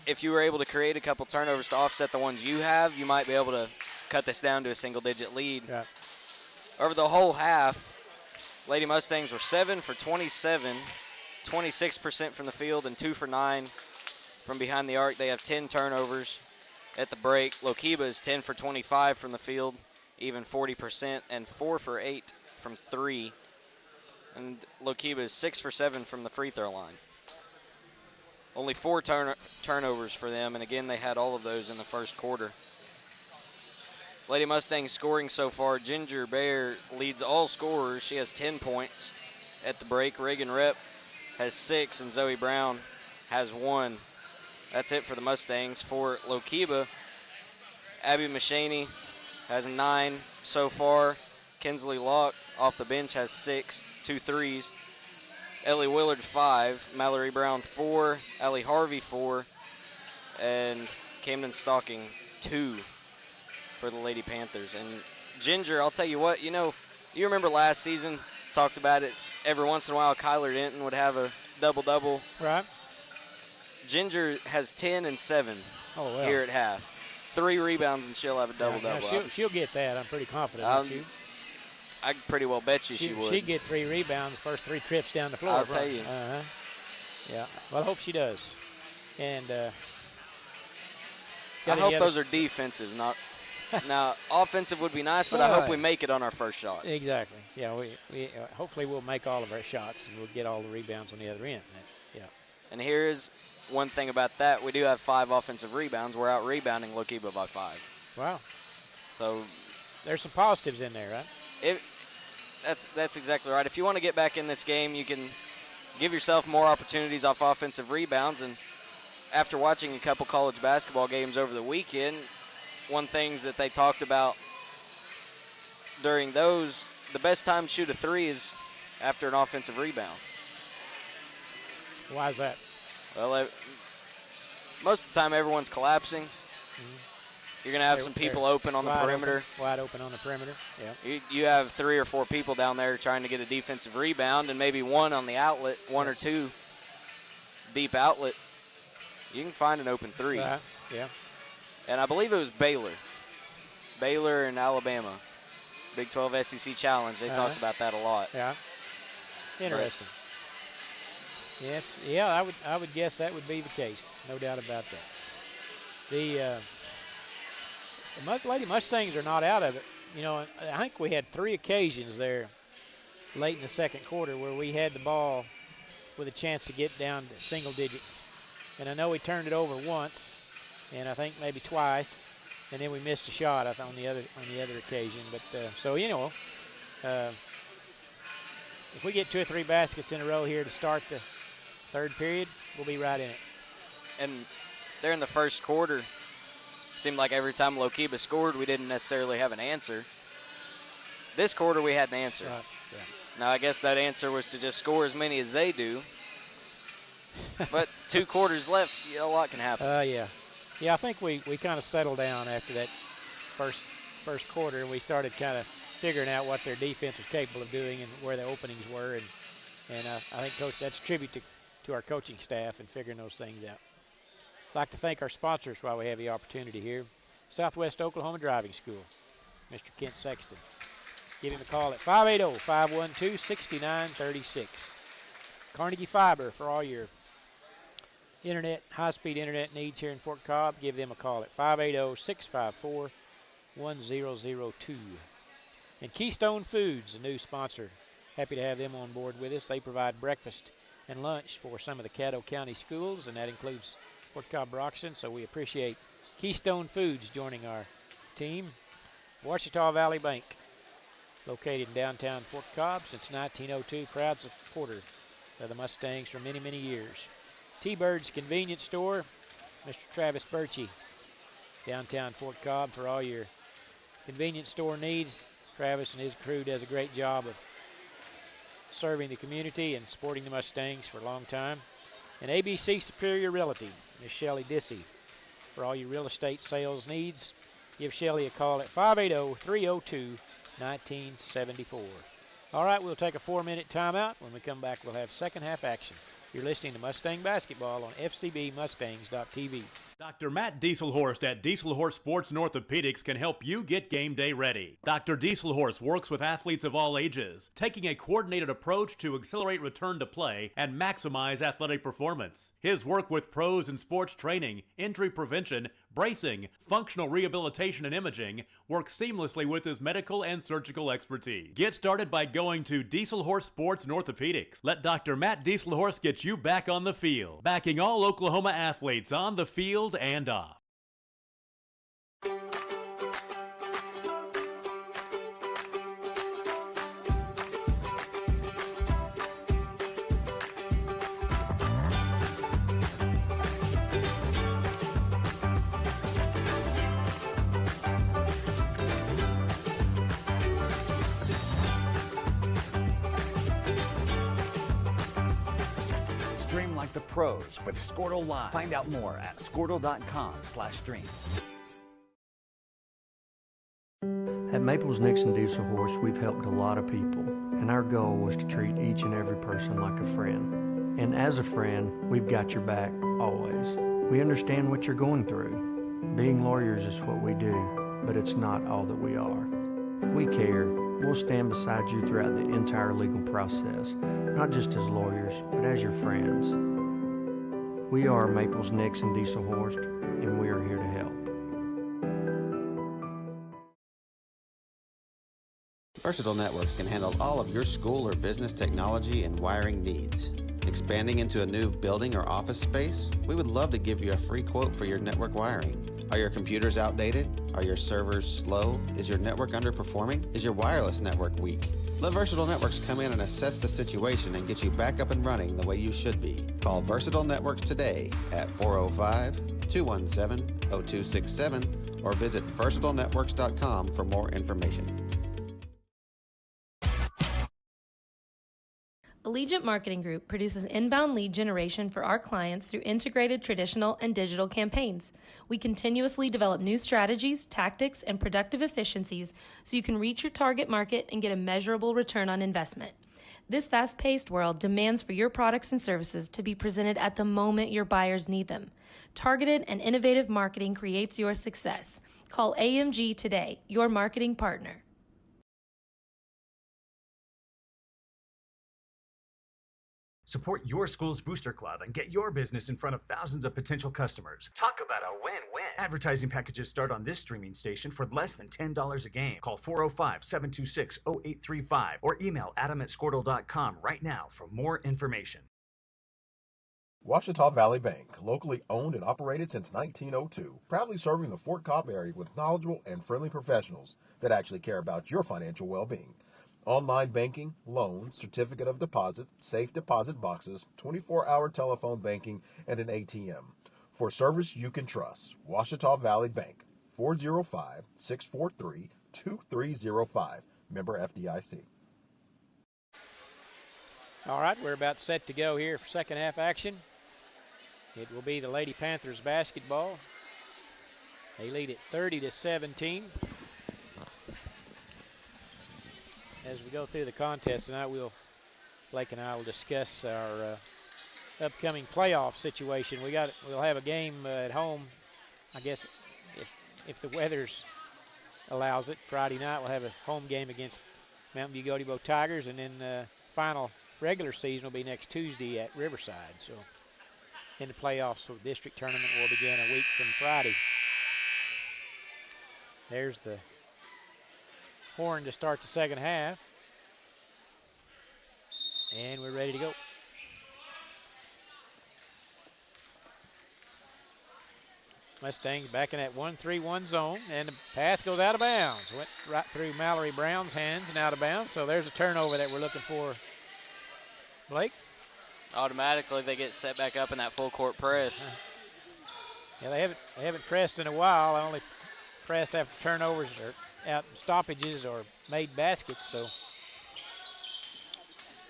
if you were able to create a couple turnovers to offset the ones you have, you might be able to cut this down to a single-digit lead. Yeah. Over the whole half, Lady Mustangs were 7 for 27, 26% from the field, and 2 for 9 from behind the arc. They have 10 turnovers at the break. Lookeba is 10 for 25 from the field, even 40%, and 4 for 8 from 3. And Lookeba is 6 for 7 from the free throw line. Only 4 turnovers for them, and again, they had all of those in the first quarter. Lady Mustangs scoring so far. Ginger Bear leads all scorers. She has 10 points at the break. Reagan Rep has 6, and Zoe Brown has 1. that's it for the Mustangs. For Lookeba, Abby Machaney has 9 so far. Kinsley Locke off the bench has 6, 2 threes. Ellie Willard 5, Mallory Brown 4, Allie Harvey 4, and Camden Stocking 2 for the Lady Panthers. And Ginger, I'll tell you what, you remember last season, talked about it, every once in a while Kyler Denton would have a double-double. Right. Ginger has 10 and 7 well. here at half. 3 rebounds and she'll have a double-double. Yeah, she'll get that. I'm pretty confident with you. I could pretty well bet you she would. She'd get 3 rebounds first 3 trips down the floor. I'll tell you. Yeah. Well, I hope she does. And I hope those are defensive, not now offensive would be nice, but I hope we make it on our first shot. Exactly. Yeah. We hopefully we'll make all of our shots and we'll get all the rebounds on the other end. Yeah. And here's one thing about that: we do have 5 offensive rebounds. We're out rebounding Lookeba by 5. Wow. So there's some positives in there, right? That's exactly right. If you want to get back in this game, you can give yourself more opportunities off offensive rebounds. And after watching a couple college basketball games over the weekend, one things that they talked about during those, the best time to shoot a 3 is after an offensive rebound. Why is that? Well, most of the time everyone's collapsing. Mm-hmm. You're going to have some people open on the perimeter. Wide open on the perimeter, yeah. You have 3 or 4 people down there trying to get a defensive rebound and maybe one on the outlet, 1 or 2 deep outlet. You can find an open 3. Yeah. And I believe it was Baylor and Alabama. Big 12 SEC Challenge. They talked about that a lot. Yeah. Interesting. Yes. Yeah, I would guess that would be the case. No doubt about that. The Lady Mustangs are not out of it. I think we had 3 occasions there late in the second quarter where we had the ball with a chance to get down to single digits. And I know we turned it over once, and I think maybe twice, and then we missed a shot on the other occasion. But if we get 2 or 3 baskets in a row here to start the third period, we'll be right in it. And there in the first quarter, seemed like every time Lookeba scored, we didn't necessarily have an answer. This quarter, we had an answer. Right. Yeah. Now, I guess that answer was to just score as many as they do. But 2 quarters left, a lot can happen. Yeah. Yeah, I think we kind of settled down after that first quarter, and we started kind of figuring out what their defense was capable of doing and where the openings were. And I think, Coach, that's a tribute to our coaching staff and figuring those things out. I'd like to thank our sponsors while we have the opportunity here. Southwest Oklahoma Driving School, Mr. Kent Sexton. Give him a call at 580-512-6936. Carnegie Fiber for all your high-speed internet needs here in Fort Cobb. Give them a call at 580-654-1002. And Keystone Foods, a new sponsor. Happy to have them on board with us. They provide breakfast and lunch for some of the Caddo County schools, and that includes Fort Cobb Broxton, so we appreciate Keystone Foods joining our team. Ouachita Valley Bank, located in downtown Fort Cobb since 1902, proud supporter of the Mustangs for many, many years. T-Bird's Convenience Store, Mr. Travis Birchie, downtown Fort Cobb for all your convenience store needs. Travis and his crew does a great job of serving the community and supporting the Mustangs for a long time. And ABC Superior Realty, Miss Shelley Dissy, for all your real estate sales needs. Give Shelley a call at 580-302-1974. All right, we'll take a 4-minute timeout. When we come back, we'll have second half action. You're listening to Mustang Basketball on FCBMustangs.tv. Dr. Matt Dieselhorst at Dieselhorst Sports and Orthopedics can help you get game day ready. Dr. Dieselhorst works with athletes of all ages, taking a coordinated approach to accelerate return to play and maximize athletic performance. His work with pros in sports training, injury prevention, bracing, functional rehabilitation, and imaging works seamlessly with his medical and surgical expertise. Get started by going to Dieselhorst Sports and Orthopedics. Let Dr. Matt Dieselhorst get you back on the field, backing all Oklahoma athletes on the field and off. the pros with Squirtle Live. Find out more at squirtle.com/stream. At Maples Nixon Diesel Horse, we've helped a lot of people, and our goal was to treat each and every person like a friend. And as a friend, we've got your back, always. We understand what you're going through. Being lawyers is what we do, but it's not all that we are. We care. We'll stand beside you throughout the entire legal process, not just as lawyers, but as your friends. We are Maples Nixon Diesel Horse, and we are here to help. Versatile Networks can handle all of your school or business technology and wiring needs. Expanding into a new building or office space? We would love to give you a free quote for your network wiring. Are your computers outdated? Are your servers slow? Is your network underperforming? Is your wireless network weak? Let Versatile Networks come in and assess the situation and get you back up and running the way you should be. Call Versatile Networks today at 405-217-0267 or visit versatilenetworks.com for more information. Allegiant Marketing Group produces inbound lead generation for our clients through integrated traditional and digital campaigns. We continuously develop new strategies, tactics, and productive efficiencies so you can reach your target market and get a measurable return on investment. This fast-paced world demands for your products and services to be presented at the moment your buyers need them. Targeted and innovative marketing creates your success. Call AMG today, your marketing partner. Support your school's booster club and get your business in front of thousands of potential customers. Talk about a win-win. Advertising packages start on this streaming station for less than $10 a game. Call 405-726-0835 or email adam@squirtle.com right now for more information. Ouachita Valley Bank, locally owned and operated since 1902, proudly serving the Fort Cobb area with knowledgeable and friendly professionals that actually care about your financial well-being. Online banking, loans, certificate of deposit, safe deposit boxes, 24-hour telephone banking, and an ATM. For service you can trust, Ouachita Valley Bank, 405-643-2305, member FDIC. All right, we're about set to go here for second half action. It will be the Lady Panthers basketball. They lead it 30-17. As we go through the contest tonight, Blake and I will discuss our upcoming playoff situation. We'll have a game at home, I guess, if the weather's allows it. Friday night we'll have a home game against Mountain View Gotebo Tigers, and then final regular season will be next Tuesday at Riverside. So, in the playoffs, so the district tournament will begin a week from Friday. There's the horn to start the second half. And we're ready to go. Mustangs back in that 1-3-1 zone, and the pass goes out of bounds. Went right through Mallory Brown's hands and out of bounds, so there's a turnover that we're looking for. Blake? Automatically they get set back up in that full court press. Yeah, they haven't pressed in a while. They only press after turnovers or out stoppages or made baskets, so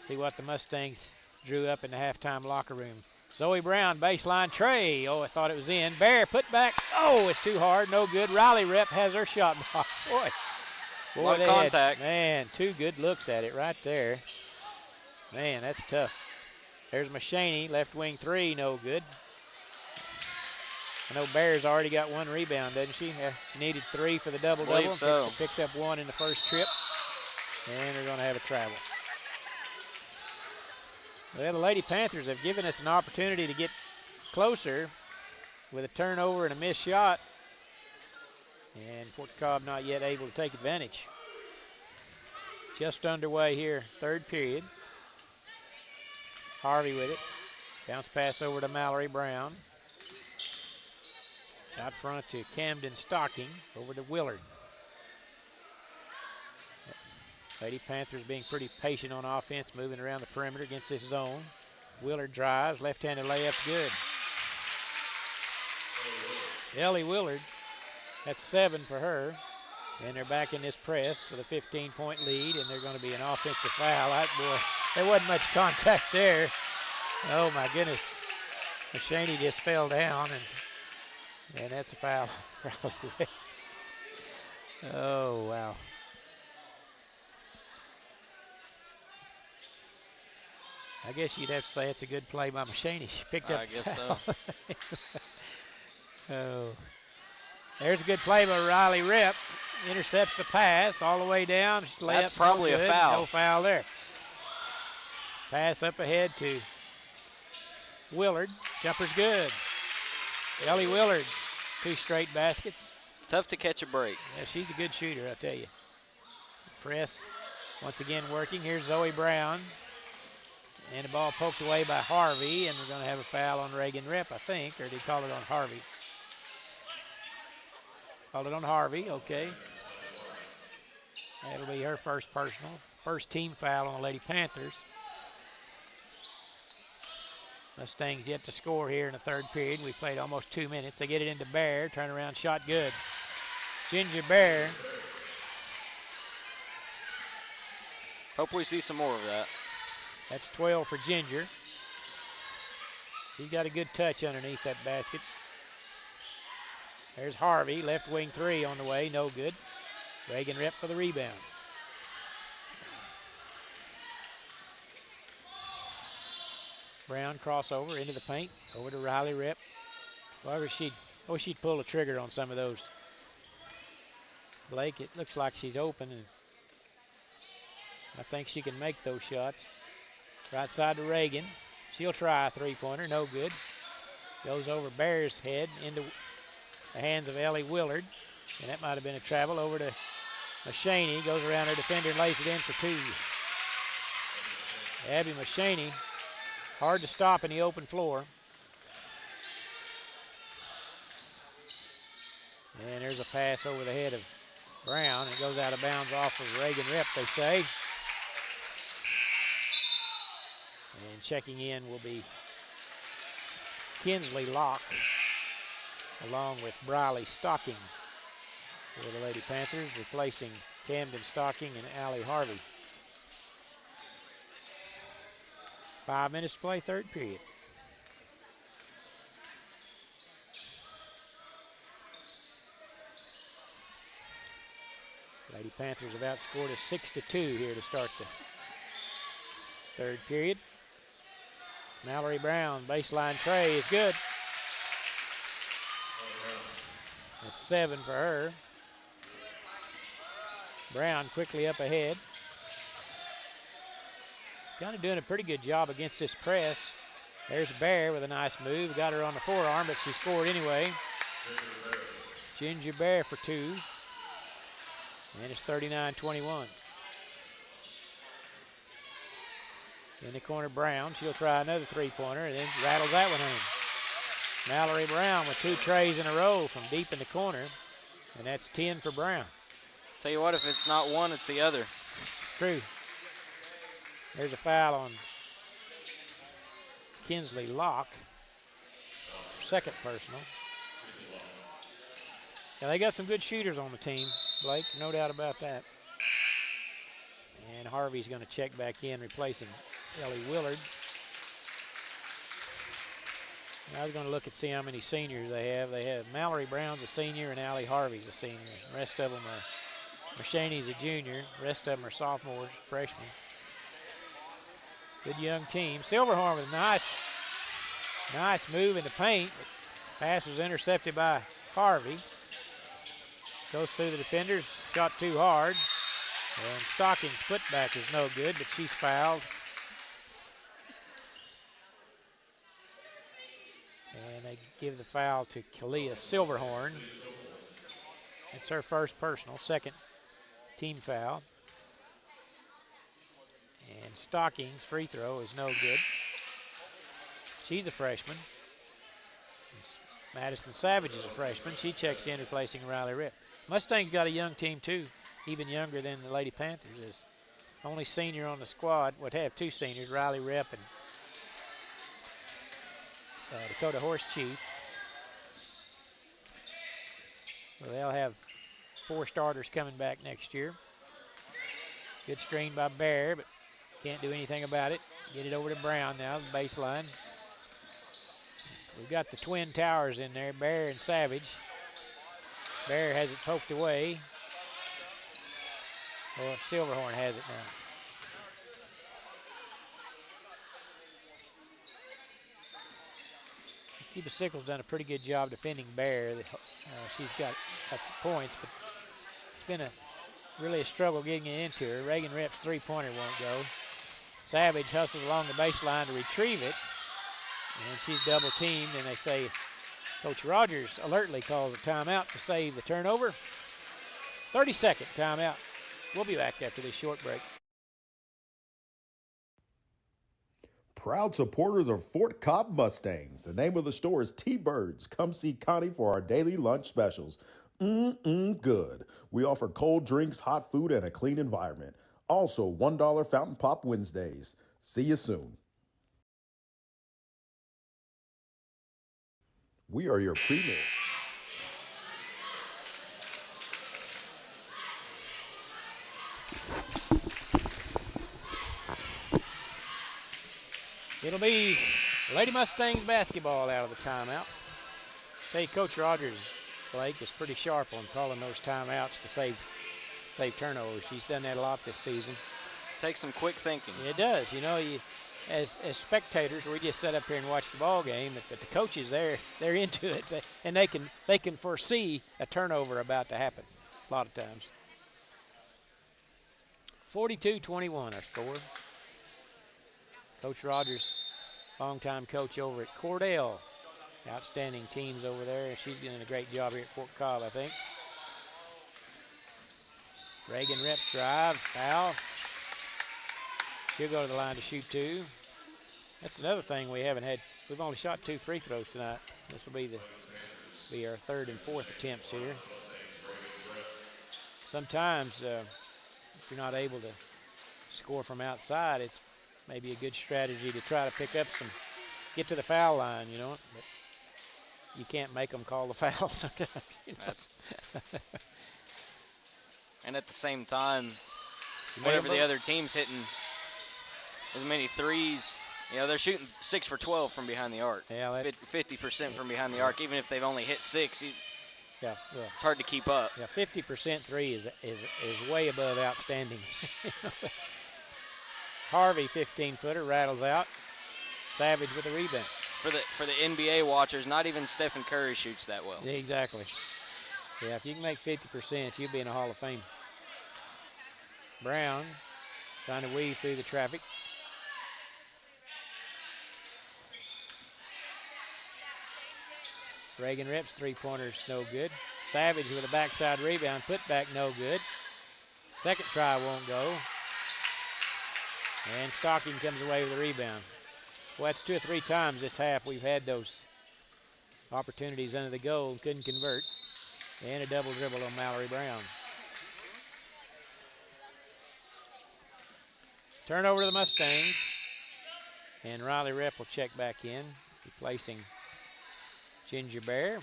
see what the Mustangs drew up in the halftime locker room. Zoe Brown, baseline tray. Oh, I thought it was in. Bear, put back. Oh, it's too hard. No good. Riley Rep has her shot blocked. Boy, they contact. Man, two good looks at it right there. Man, that's tough. There's Mashaney, left wing three, no good. I know Bear's already got one rebound, doesn't she? Yeah, she needed 3 for the double-double. So. Picked up 1 in the first trip, and they're going to have a travel. Well, the Lady Panthers have given us an opportunity to get closer with a turnover and a missed shot. And Fort Cobb not yet able to take advantage. Just underway here, third period. Harvey with it. Bounce pass over to Mallory Brown. Out front to Camden Stocking, over to Willard. Lady Panthers being pretty patient on offense, moving around the perimeter against this zone. Willard drives, left-handed layup, good. Ellie Willard, that's 7 for her. And they're back in this press with a 15-point lead, and they're going to be an offensive foul. Boy, there wasn't much contact there. Oh, my goodness. Shaney just fell down, and that's a foul. Oh, wow. I guess you'd have to say it's a good play by Shaney. She picked up. I guess so. Oh. There's a good play by Riley Rip. Intercepts the pass all the way down. That's probably a foul. No foul there. Pass up ahead to Willard. Jumper's good. Ellie Willard, 2 straight baskets. Tough to catch a break. Yeah, she's a good shooter, I tell you. Press once again working. Here's Zoe Brown. And the ball poked away by Harvey, and we're going to have a foul on Reagan Rip, I think, or did he call it on Harvey? Called it on Harvey, okay. That'll be her first personal. First team foul on the Lady Panthers. Mustangs yet to score here in the third period. We played almost 2 minutes. They get it into Bear. Turnaround shot good. Ginger Bear. Hope we see some more of that. That's 12 for Ginger. She's got a good touch underneath that basket. There's Harvey, left wing 3 on the way, no good. Reagan Rip for the rebound. Brown crossover into the paint, over to Riley Rip. Well, she'd pull the trigger on some of those. Blake, it looks like she's open, and I think she can make those shots. Right side to Reagan. She'll try a 3-pointer, no good. Goes over Bear's head into the hands of Ellie Willard, and that might have been a travel over to Mashaney. Goes around her defender and lays it in for 2. Abby Mashaney, hard to stop in the open floor. And there's a pass over the head of Brown. It goes out of bounds off of Reagan Rip, they say. And checking in will be Kinsley Locke, along with Briley Stocking for the Lady Panthers, replacing Camden Stocking and Allie Harvey. 5 minutes to play, third period. Lady Panthers have outscored us 6-2 here to start the third period. Mallory Brown, baseline tray is good. That's 7 for her. Brown quickly up ahead. Kind of doing a pretty good job against this press. There's Bear with a nice move. Got her on the forearm, but she scored anyway. Ginger Bear for 2. And it's 39-21. In the corner, Brown. She'll try another 3-pointer and then rattles that one home. Mallory Brown with 2 trays in a row from deep in the corner. And that's 10 for Brown. Tell you what, if it's not one, it's the other. True. There's a foul on Kinsley Locke. Second personal. Now they got some good shooters on the team, Blake, no doubt about that. And Harvey's going to check back in, replacing Ellie Willard. I was going to look and see how many seniors they have. They have Mallory Brown's a senior and Allie Harvey's a senior. The rest of them are, Mashaney's a junior. The rest of them are sophomores, freshmen. Good young team. Silverhorn with a nice move in the paint. Pass was intercepted by Harvey. Goes through the defenders, shot too hard. And Stocking's putback is no good, but she's fouled. And they give the foul to Kalia Silverhorn. It's her first personal, second team foul. And Stocking's free throw is no good. She's a freshman. Madison Savage is a freshman. She checks in, replacing Riley Rip. Mustang's got a young team too, even younger than the Lady Panthers. Is only senior on the squad. Would have 2 seniors, Riley Rip and Dakota Horse Chief. So they'll have 4 starters coming back next year. Good screen by Bear, but can't do anything about it. Get it over to Brown now, the baseline. We've got the twin towers in there, Bear and Savage. Bear has it poked away. Well, Silverhorn has it now. Lookeba Sickles done a pretty good job defending Bear. She's got some points, but it's been really a struggle getting it into her. Reagan Rep's three-pointer won't go. Savage hustles along the baseline to retrieve it, and she's double-teamed, and they say Coach Rogers alertly calls a timeout to save the turnover. 30-second timeout. We'll be back after this short break. Proud supporters of Fort Cobb Mustangs. The name of the store is T-Birds. Come see Connie for our daily lunch specials. Good. We offer cold drinks, hot food, and a clean environment. Also, $1 Fountain Pop Wednesdays. See you soon. We are your premier. It'll be Lady Mustangs basketball out of the timeout. Tell you, Coach Rogers, Blake, is pretty sharp on calling those timeouts to save turnovers. She's done that a lot this season. Takes some quick thinking. It does. You know, as spectators, we just sit up here and watch the ball game, but the coaches, they're into it, and they can foresee a turnover about to happen a lot of times. 42-21 our score. Coach Rogers, longtime coach over at Cordell. Outstanding teams over there. She's doing a great job here at Fort Cobb, I think. Reagan Rep's drive, foul. She'll go to the line to shoot two. That's another thing we haven't had. We've only shot 2 free throws tonight. This will be our third and fourth attempts here. Sometimes if you're not able to score from outside, it's maybe a good strategy to try to pick up get to the foul line, you know. But you can't make them call the foul sometimes. You know? And at the same time, whenever the other team's hitting as many threes, you know, they're shooting 6 for 12 from behind the arc. Yeah, 50% from behind the arc, even if they've only hit 6. Yeah. It's hard to keep up. Yeah, 50% three is way above outstanding. Harvey, 15-footer, rattles out. Savage with a rebound. For the NBA watchers, not even Stephen Curry shoots that well. Yeah, exactly. Yeah, if you can make 50%, you'll be in the Hall of Fame. Brown trying to weave through the traffic. Reagan Rep's three-pointer's no good. Savage with a backside rebound, put back no good. Second try won't go. And Stocking comes away with a rebound. Well, that's 2 or 3 times this half we've had those opportunities under the goal and couldn't convert. And a double dribble on Mallory Brown. Turnover to the Mustangs. And Riley Rep will check back in, replacing Ginger Bear.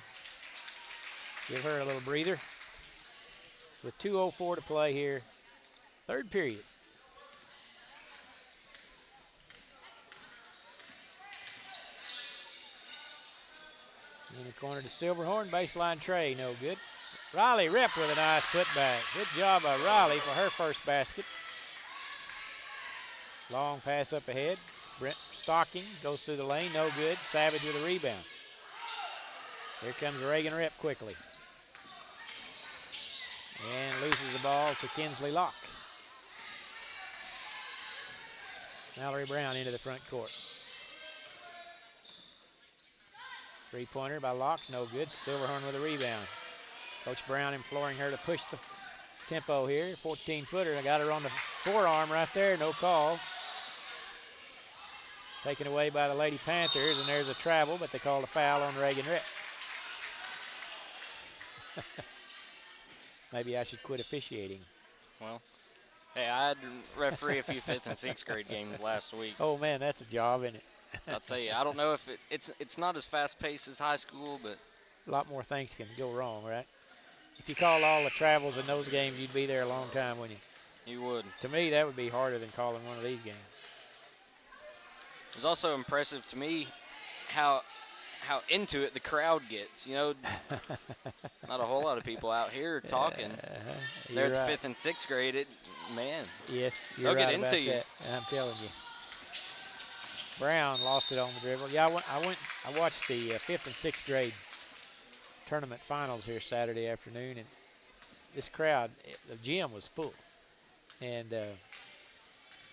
Give her a little breather. With 2:04 to play here, third period. In the corner to Silverhorn, baseline tray, no good. Riley Rep with a nice putback. Good job by Riley for her first basket. Long pass up ahead. Brent Stocking goes through the lane, no good. Savage with a rebound. Here comes Reagan Rep quickly. And loses the ball to Kinsley Locke. Mallory Brown into the front court. Three-pointer by Locke, no good. Silverhorn with a rebound. Coach Brown imploring her to push the tempo here. 14-footer, I got her on the forearm right there, no call. Taken away by the Lady Panthers, and there's a travel, but they called a foul on Reagan Rep. Maybe I should quit officiating. Well, hey, I had to referee a few 5th and 6th grade games last week. Oh, man, that's a job, isn't it? I'll tell you, I don't know if it's not as fast-paced as high school, but a lot more things can go wrong, right? If you call all the travels in those games, you'd be there a long time, wouldn't you? You would. To me, that would be harder than calling one of these games. It was also impressive to me how how into it the crowd gets. You know, not a whole lot of people out here talking. They're at the 5th and 6th grade. Man. Yes, they'll get into you. That. I'm telling you. Brown lost it on the dribble. Yeah, I watched the 5th and 6th grade tournament finals here Saturday afternoon, and this crowd, the gym was full. And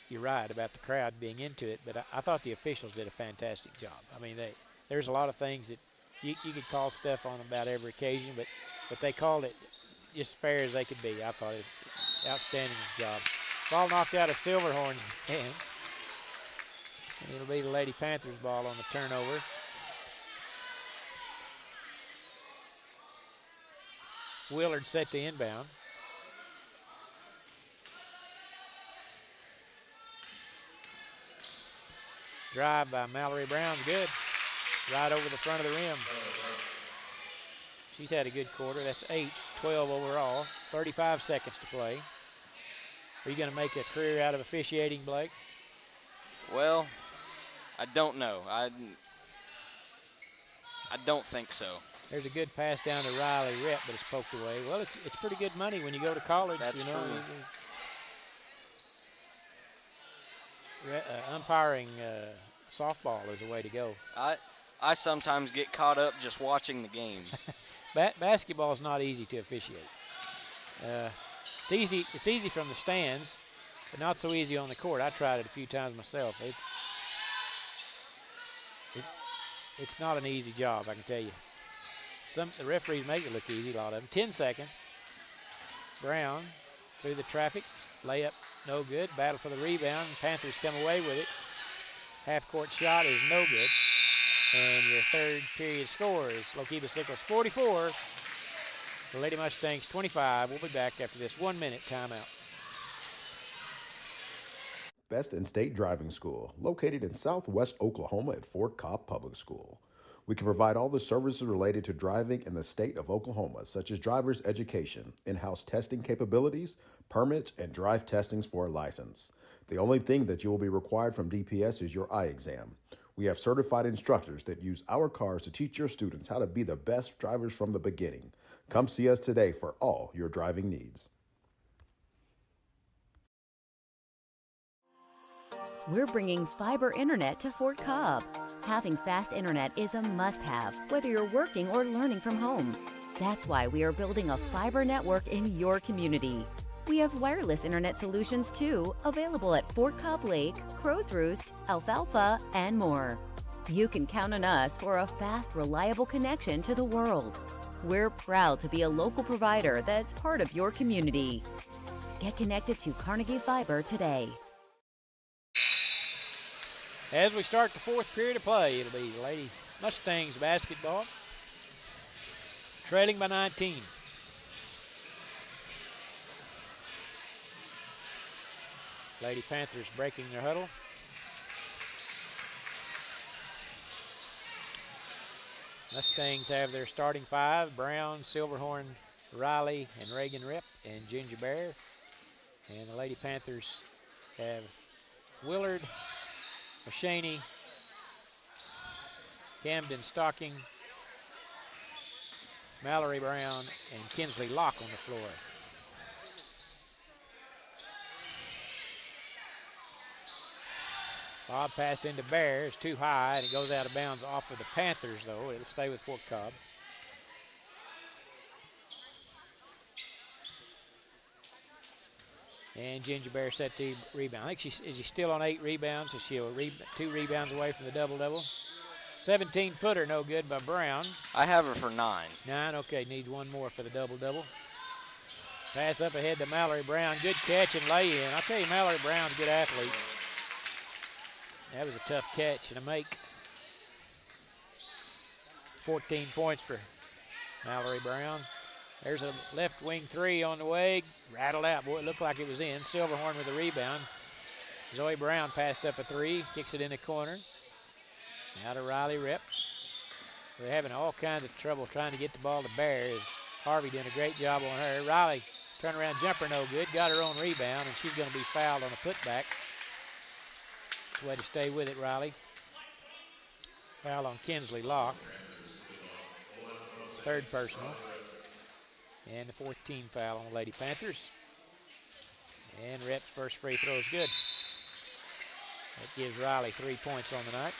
you're right about the crowd being into it, but I thought the officials did a fantastic job. I mean, there's a lot of things that you could call stuff on about every occasion, but they called it just as fair as they could be. I thought it was an outstanding job. Ball knocked out of Silverhorn's hands. And it'll be the Lady Panthers ball on the turnover. Willard set to inbound. Drive by Mallory Brown, good. Right over the front of the rim. She's had a good quarter. That's 8-12 overall. 35 seconds to play. Are you going to make a career out of officiating, Blake? Well, I don't know. I don't think so. There's a good pass down to Riley Rep, but it's poked away. Well, it's pretty good money when you go to college. That's true. Umpiring softball is the way to go. I sometimes get caught up just watching the games. Basketball is not easy to officiate. It's easy from the stands, but not so easy on the court. I tried it a few times myself. It's not an easy job, I can tell you. The referees make it look easy, a lot of them. 10 seconds. Brown through the traffic. Layup, no good. Battle for the rebound. Panthers come away with it. Half-court shot is no good. And your third period score is Lookeba Sickles 44. The Lady Mustangs 25. We'll be back after this 1-minute timeout. Best in State Driving School, located in Southwest Oklahoma at Fort Cobb Public School. We can provide all the services related to driving in the state of Oklahoma, such as driver's education, in-house testing capabilities, permits, and drive testings for a license. The only thing that you will be required from DPS is your eye exam. We have certified instructors that use our cars to teach your students how to be the best drivers from the beginning. Come see us today for all your driving needs. We're bringing fiber internet to Fort Cobb. Having fast internet is a must-have, whether you're working or learning from home. That's why we are building a fiber network in your community. We have wireless internet solutions too, available at Fort Cobb Lake, Crow's Roost, Alfalfa, and more. You can count on us for a fast, reliable connection to the world. We're proud to be a local provider that's part of your community. Get connected to Carnegie Fiber today. As we start the fourth period of play, it'll be Lady Mustangs basketball, trailing by 19. Lady Panthers breaking their huddle. Mustangs have their starting five: Brown, Silverhorn, Riley, and Reagan Rip, and Ginger Bear. And the Lady Panthers have Willard, O'Shaney, Camden Stocking, Mallory Brown, and Kinsley Locke on the floor. Bob pass into Bear is too high, and it goes out of bounds off of the Panthers, though. It'll stay with Fort Cobb. And Ginger Bear set to rebound. I think she's still on 8 rebounds, so she'll 2 rebounds away from the double-double. 17-footer, no good by Brown. I have her for 9. 9, okay, needs one more for the double-double. Pass up ahead to Mallory Brown. Good catch and lay-in. I'll tell you, Mallory Brown's a good athlete. That was a tough catch and a make. 14 points for Mallory Brown. There's a left wing 3 on the way. Rattled out. Boy, it looked like it was in. Silverhorn with the rebound. Zoe Brown passed up a 3. Kicks it in the corner. Now to Riley Rip. They're having all kinds of trouble trying to get the ball to Bear. Harvey doing a great job on her. Riley, turnaround jumper no good. Got her own rebound, and she's going to be fouled on a putback. Way to stay with it, Riley. Foul on Kinsley Locke. Third personal. And the 4th team foul on the Lady Panthers. And Rep's first free throw is good. That gives Riley 3 points on the night.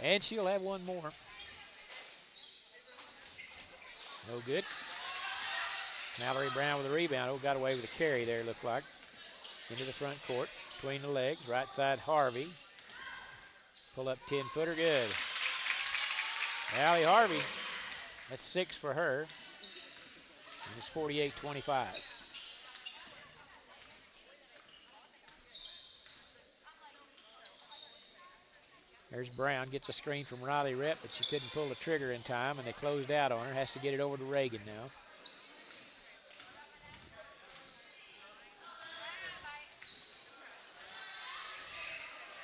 And she'll have one more. No good. Mallory Brown with a rebound. Oh, got away with a carry there, looked like. Into the front court, between the legs. Right side, Harvey. Pull up 10-footer, good. Allie Harvey, that's 6 for her. And it's 48-25. There's Brown, gets a screen from Riley Rep, but she couldn't pull the trigger in time, and they closed out on her. Has to get it over to Reagan now.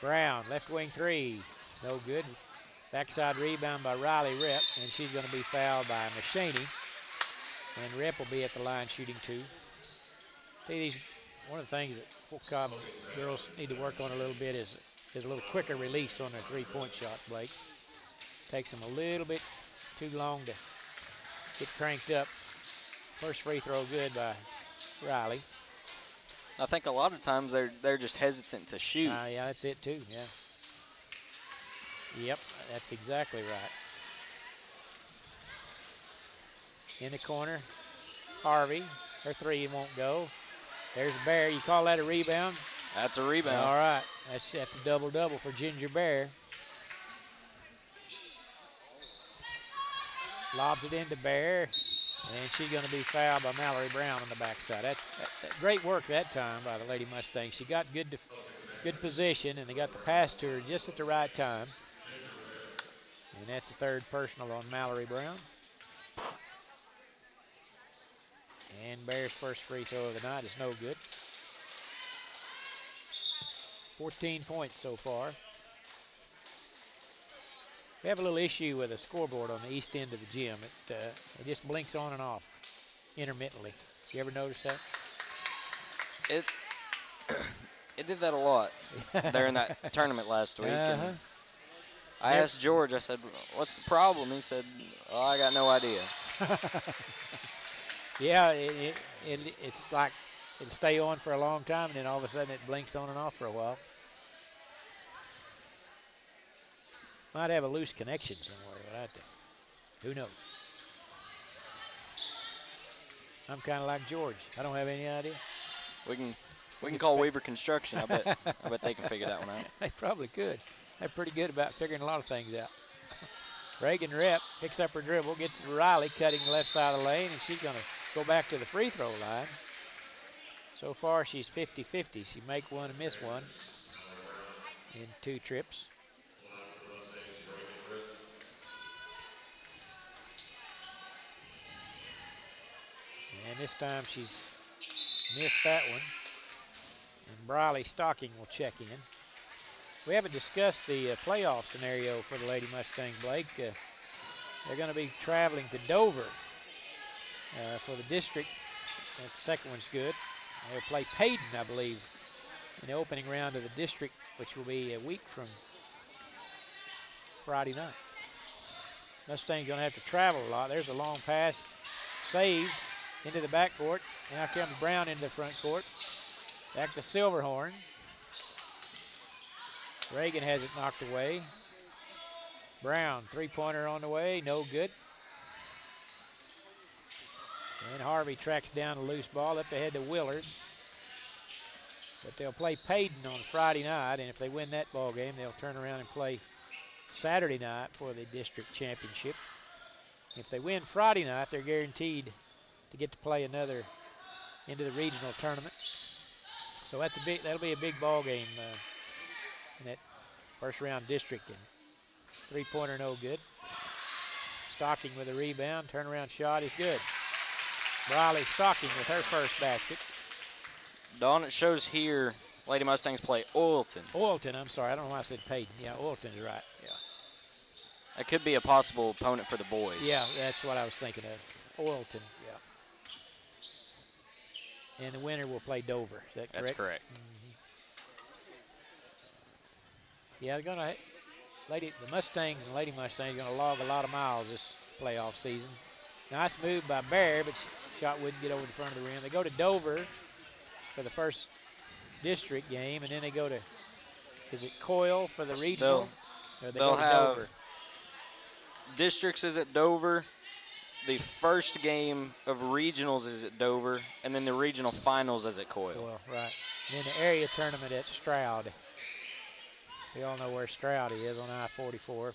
Brown, left wing 3, no good. Backside rebound by Riley Rep, and she's going to be fouled by Machaney. And Rep will be at the line shooting 2. See, one of the things that Fort Cobb girls need to work on a little bit is a little quicker release on their three-point shot, Blake. Takes them a little bit too long to get cranked up. First free throw good by Riley. I think a lot of times they're just hesitant to shoot. Yeah, that's it too, yeah. Yep, that's exactly right. In the corner, Harvey, her 3 won't go. There's Bear, you call that a rebound? That's a rebound. All right, that's a double-double for Ginger Bear. Lobs it into Bear, and she's going to be fouled by Mallory Brown on the backside. That's great work that time by the Lady Mustangs. She got good position, and they got the pass to her just at the right time. And that's the 3rd personal on Mallory Brown. And Bear's first free throw of the night is no good. 14 points so far. We have a little issue with a scoreboard on the east end of the gym. It just blinks on and off intermittently. You ever notice that? It did that a lot there in that tournament last week. And I asked George, I said, what's the problem? He said, oh, I got no idea. Yeah, it's like it'll stay on for a long time, and then all of a sudden it blinks on and off for a while. Might have a loose connection somewhere, but who knows? I'm kind of like George. I don't have any idea. We can call Weaver Construction. I bet they can figure that one out. They probably could. They're pretty good about figuring a lot of things out. Reagan Rep picks up her dribble, gets to Riley, cutting the left side of the lane, and she's going to go back to the free throw line. So far, she's 50-50. She make one and miss one in 2 trips. And this time she's missed that one. And Briley Stocking will check in. We haven't discussed the playoff scenario for the Lady Mustangs, Blake. They're going to be traveling to Dover for the district. That second one's good. They'll play Payton, I believe, in the opening round of the district, which will be a week from Friday night. Mustang's going to have to travel a lot. There's a long pass, saved into the backcourt. Now comes Brown into the front court. Back to Silverhorn. Reagan has it knocked away. Brown, 3-pointer on the way, no good. And Harvey tracks down a loose ball up ahead to Willard. But they'll play Payton on Friday night, and if they win that ball game, they'll turn around and play Saturday night for the district championship. If they win Friday night, they're guaranteed to get to play another into the regional tournament. So that'll be a big ball game in that first round district. And 3-pointer no good. Stocking with a rebound, turnaround shot is good. Briley Stocking with her first basket. Dawn, it shows here Lady Mustangs play Oilton. Oilton, I'm sorry, I don't know why I said Payton. Yeah, Oilton is right. Yeah. That could be a possible opponent for the boys. Yeah, that's what I was thinking of. Oilton, yeah. And the winner will play Dover. Is that correct? That's correct. Yeah, they're going to the Mustangs and Lady Mustangs are going to log a lot of miles this playoff season. Nice move by Bear, but shot wouldn't get over the front of the rim. They go to Dover for the first district game, and then they go to, is it Coyle for the regional? They'll have districts is at Dover. The first game of regionals is at Dover, and then the regional finals is at Coyle. Coyle, right. And then the area tournament at Stroud. We all know where Stroud is on I-44.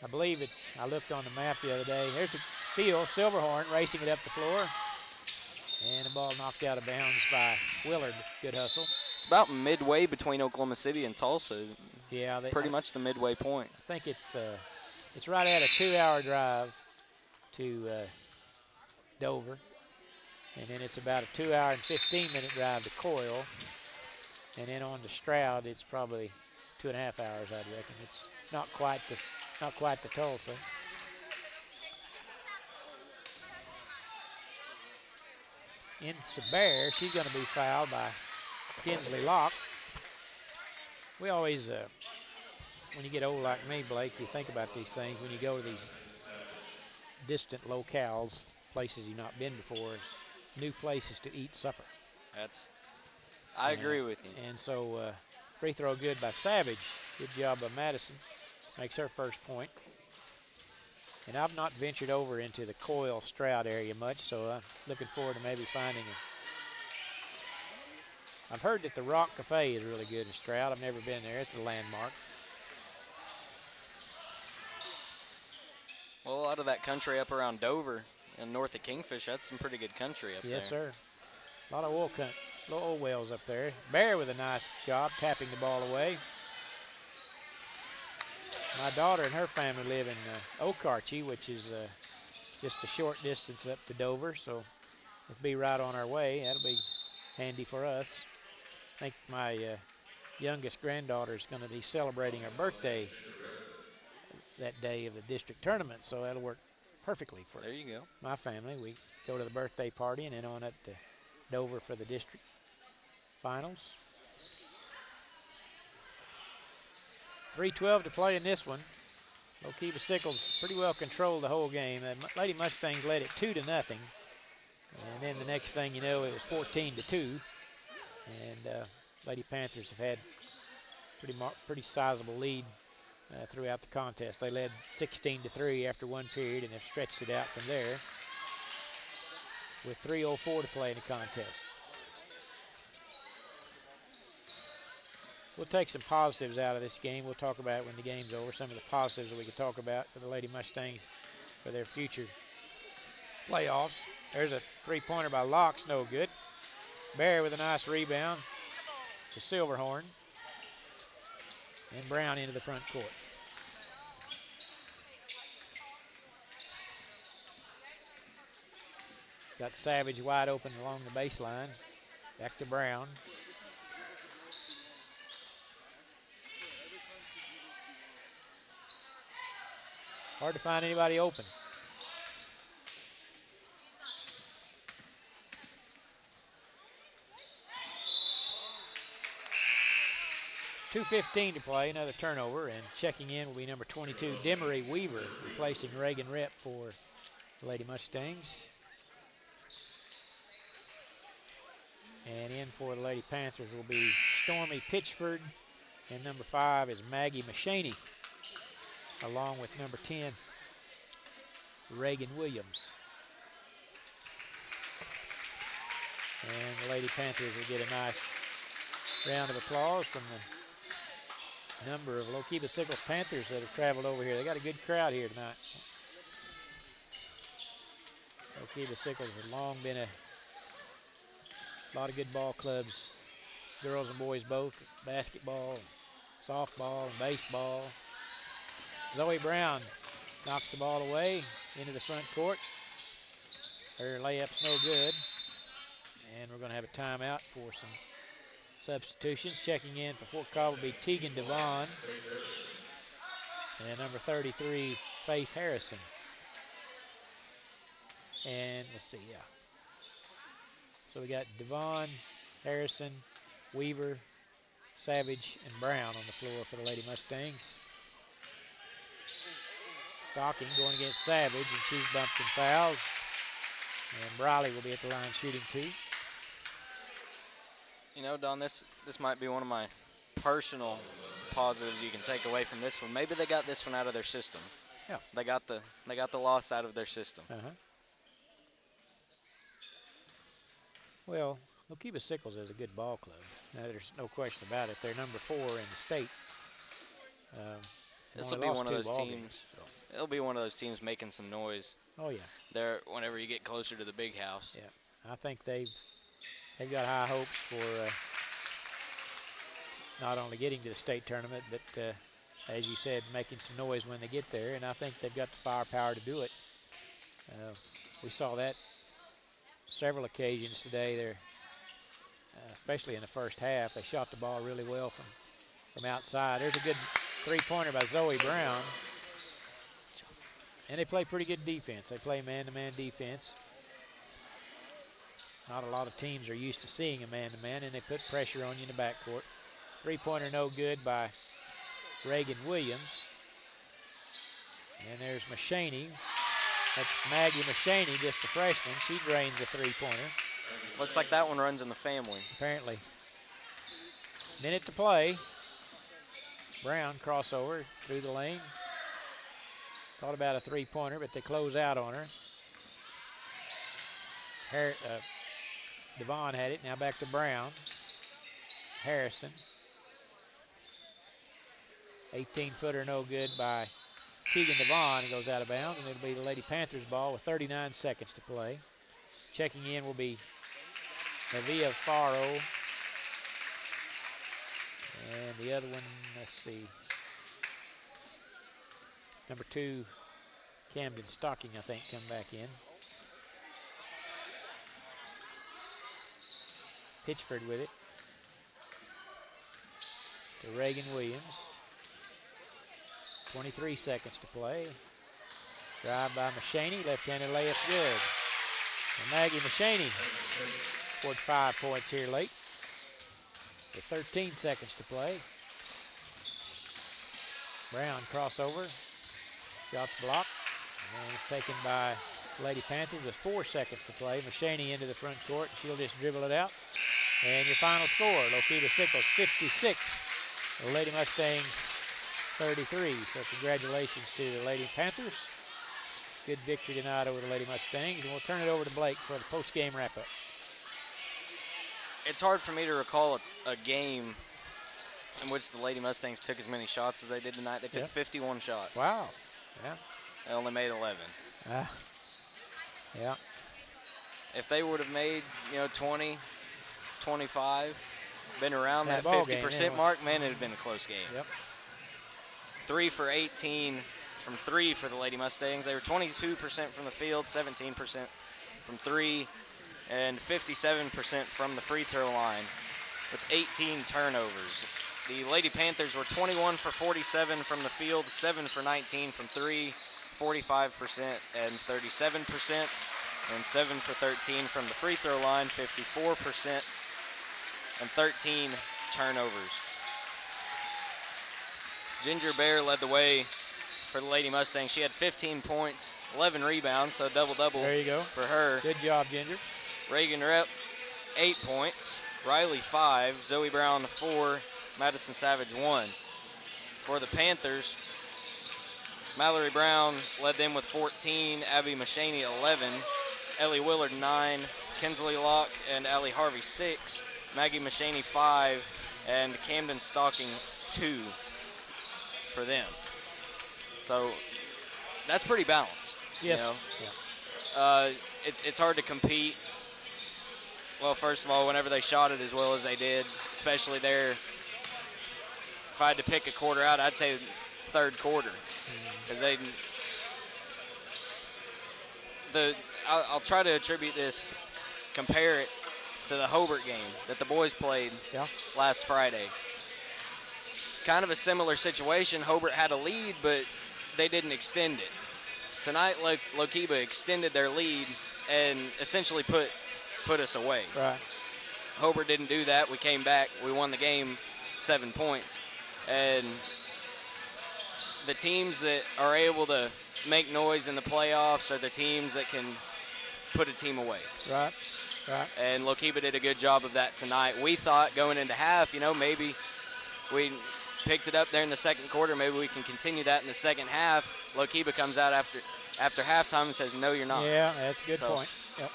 I believe I looked on the map the other day. There's a steal, Silverhorn racing it up the floor. And the ball knocked out of bounds by Willard. Good hustle. It's about midway between Oklahoma City and Tulsa. Yeah. Pretty much the midway point. I think it's right at a 2-hour drive to Dover. And then it's about a 2-hour and 15-minute drive to Coyle. And then on to Stroud, it's probably 2.5 hours, I'd reckon. It's not quite to Tulsa. In Bear, she's going to be fouled by Kinsley Locke. We always, when you get old like me, Blake, you think about these things. When you go to these distant locales, places you've not been before, new places to eat supper. I agree with you. And so free throw good by Savage. Good job by Madison. Makes her first point. And I've not ventured over into the Coyle Stroud area much, so I'm looking forward to maybe finding I've heard that the Rock Cafe is really good in Stroud. I've never been there. It's a landmark. Well, out of that country up around Dover and north of Kingfish, that's some pretty good country up there. Yes, sir. A lot of oil wells up there. Bear with a nice job tapping the ball away. My daughter and her family live in Okarche, which is just a short distance up to Dover, so it'll be right on our way. That'll be handy for us. I think my youngest granddaughter is going to be celebrating her birthday that day of the district tournament, so that'll work perfectly for there you go. My family. We go to the birthday party and then on up to Dover for the district finals. 3:12 to play in this one. Lookeba Sickles pretty well controlled the whole game. Lady Mustangs led it 2-0. And then the next thing you know, it was 14-2. And Lady Panthers have had pretty sizable lead throughout the contest. They led 16-3 after one period and have stretched it out from there with 3:04 to play in the contest. We'll take some positives out of this game. We'll talk about it when the game's over. Some of the positives that we can talk about for the Lady Mustangs for their future playoffs. There's a three-pointer by Locks, no good. Bear with a nice rebound to Silverhorn. And Brown into the front court. Got Savage wide open along the baseline. Back to Brown. Hard to find anybody open. .2:15 to play, another turnover, and checking in will be number 22, Demery Weaver, replacing Reagan Rep for the Lady Mustangs. And in for the Lady Panthers will be Stormy Pitchford, and number 5 is Maggie Machaney, along with number 10, Reagan Williams. And the Lady Panthers will get a nice round of applause from the number of Lookeba Sickles Panthers that have traveled over here. They got a good crowd here tonight. Lookeba Sickles has long been a lot of good ball clubs, girls and boys both, basketball, softball, and baseball. Zoe Brown knocks the ball away into the front court. Her layup's no good. And we're going to have a timeout for some substitutions. Checking in for Fort Cobb will be Tegan Devon. And number 33, Faith Harrison. And let's see, yeah. So we got Devon, Harrison, Weaver, Savage and Brown on the floor for the Lady Mustangs. Stocking going against Savage, and she's bumped and fouled. And Briley will be at the line shooting 2. You know, Don, this might be one of my personal positives you can take away from this one. Maybe they got this one out of their system. Yeah. They got the loss out of their system. Well, Lookeba Sickles is a good ball club. There's no question about it. They're number 4 in the state. This will be one of those teams. Games, so. It'll be one of those teams making some noise. Oh yeah. There, whenever you get closer to the big house. Yeah, I think they've got high hopes for not only getting to the state tournament, but as you said, making some noise when they get there. And I think they've got the firepower to do it. We saw that several occasions today. They're especially in the first half, they shot the ball really well from outside. There's a good three-pointer by Zoe Brown. And they play pretty good defense. They play man-to-man defense. Not a lot of teams are used to seeing a man-to-man, and they put pressure on you in the backcourt. Three-pointer no good by Reagan Williams. And there's Mashaney. That's Maggie Mashaney, just a freshman. She drains the three-pointer. Looks like that one runs in the family. Apparently. Minute to play. Brown crossover through the lane. Thought about a three-pointer, but they close out on her. Devon had it. Now back to Brown. Harrison. 18-footer no good by Keegan Devon. It goes out of bounds, and it'll be the Lady Panthers ball with 39 seconds to play. Checking in will be Navia Faro. And the other one, let's see. Number 2, Camden Stocking, I think, come back in. Pitchford with it. To Reagan Williams. 23 seconds to play. Drive by Mashaney, left-handed layup good. And Maggie Mashaney scored 5 points here late. With 13 seconds to play. Brown crossover. Shots blocked. And it's taken by Lady Panthers with 4 seconds to play. Mashaney into the front court. She'll just dribble it out. And your final score, Lookeba Sickles 56. The Lady Mustangs 33. So congratulations to the Lady Panthers. Good victory tonight over the Lady Mustangs. And we'll turn it over to Blake for the post-game wrap-up. It's hard for me to recall a game in which the Lady Mustangs took as many shots as they did tonight. They took 51 shots. Wow. Yeah. They only made 11. Yeah. If they would have made, 20, 25, been around that 50% mark, man, it would have been a close game. Yep. 3 for 18 from 3 for the Lady Mustangs. They were 22% from the field, 17% from 3, and 57% from the free throw line with 18 turnovers. The Lady Panthers were 21 for 47 from the field, 7 for 19 from 3, 45% and 37%, and 7 for 13 from the free throw line, 54%, and 13 turnovers. Ginger Bear led the way for the Lady Mustangs. She had 15 points, 11 rebounds, so double-double there you go. For her. Good job, Ginger. Reagan Rep, 8 points. Riley, 5. Zoe Brown, 4. Madison Savage, 1. For the Panthers, Mallory Brown led them with 14. Abby Mashaney, 11. Ellie Willard, 9. Kinsley Locke and Allie Harvey, 6. Maggie Mashaney, 5. And Camden Stocking, 2 for them. So that's pretty balanced. Yes. Yeah. It's hard to compete. Well, first of all, whenever they shot it as well as they did, especially there, if I had to pick a quarter out, I'd say third quarter. Because I'll try to attribute this, compare it to the Hobart game that the boys played last Friday. Kind of a similar situation. Hobart had a lead, but they didn't extend it. Tonight, Lookeba extended their lead and essentially put us away. Right. Hobart didn't do that. We came back. We won the game 7 points. And the teams that are able to make noise in the playoffs are the teams that can put a team away. Right. And Lookeba did a good job of that tonight. We thought going into half, maybe we picked it up there in the second quarter. Maybe we can continue that in the second half. Lookeba comes out after halftime and says, no, you're not. Yeah, that's a good point. Yep.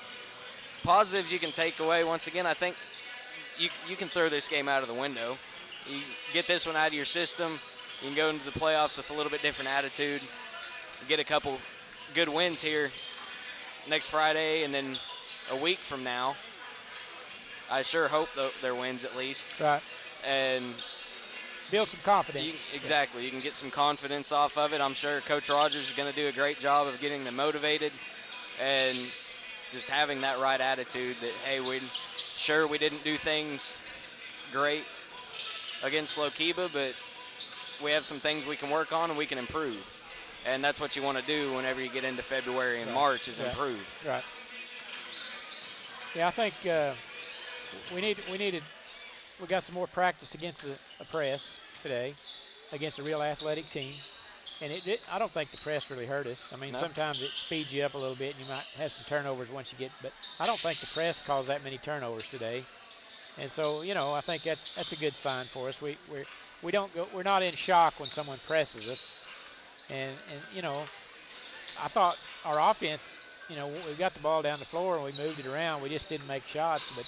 Positives you can take away. Once again, I think you can throw this game out of the window. You get this one out of your system. You can go into the playoffs with a little bit different attitude. Get a couple good wins here next Friday, and then a week from now. I sure hope they're wins at least. Right. And build some confidence. Exactly. You can get some confidence off of it. I'm sure Coach Rogers is going to do a great job of getting them motivated and just having that right attitude that, hey, we didn't do things great against Lookeba, but we have some things we can work on and we can improve. And that's what you want to do whenever you get into February and March is improve. Right. Yeah, I think we got some more practice against a press today, against a real athletic team. And I don't think the press really hurt us. I mean, sometimes it speeds you up a little bit and you might have some turnovers once you get, but I don't think the press caused that many turnovers today. And so, I think that's a good sign for us. We're not in shock when someone presses us. And I thought our offense, we got the ball down the floor and we moved it around. We just didn't make shots. But,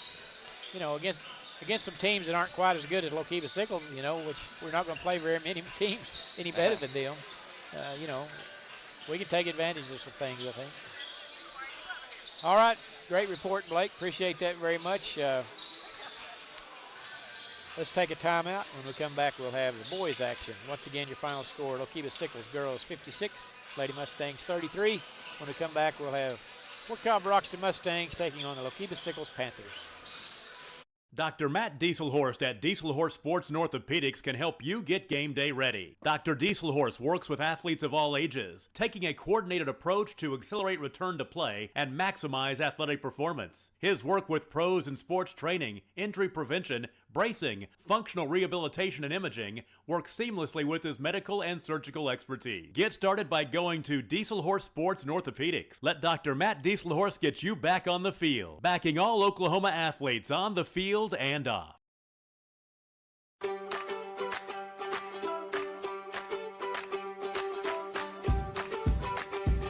against some teams that aren't quite as good as Lookeba Sickles, which we're not going to play very many teams any better than them, we can take advantage of some things, I think. All right. Great report, Blake. Appreciate that very much. Let's take a timeout. When we come back, we'll have the boys' action. Once again, your final score, Lookeba Sickles girls 56, Lady Mustangs 33. When we come back, we'll have Fort Cobb Broxton Mustangs taking on the Lookeba Sickles Panthers. Dr. Matt Dieselhorst at Dieselhorst Sports and Orthopedics can help you get game day ready. Dr. Dieselhorst works with athletes of all ages, taking a coordinated approach to accelerate return to play and maximize athletic performance. His work with pros in sports training, injury prevention, bracing, functional rehabilitation, and imaging works seamlessly with his medical and surgical expertise. Get started by going to Dieselhorst Sports and Orthopedics. Let Dr. Matt Dieselhorst get you back on the field, backing all Oklahoma athletes on the field and off.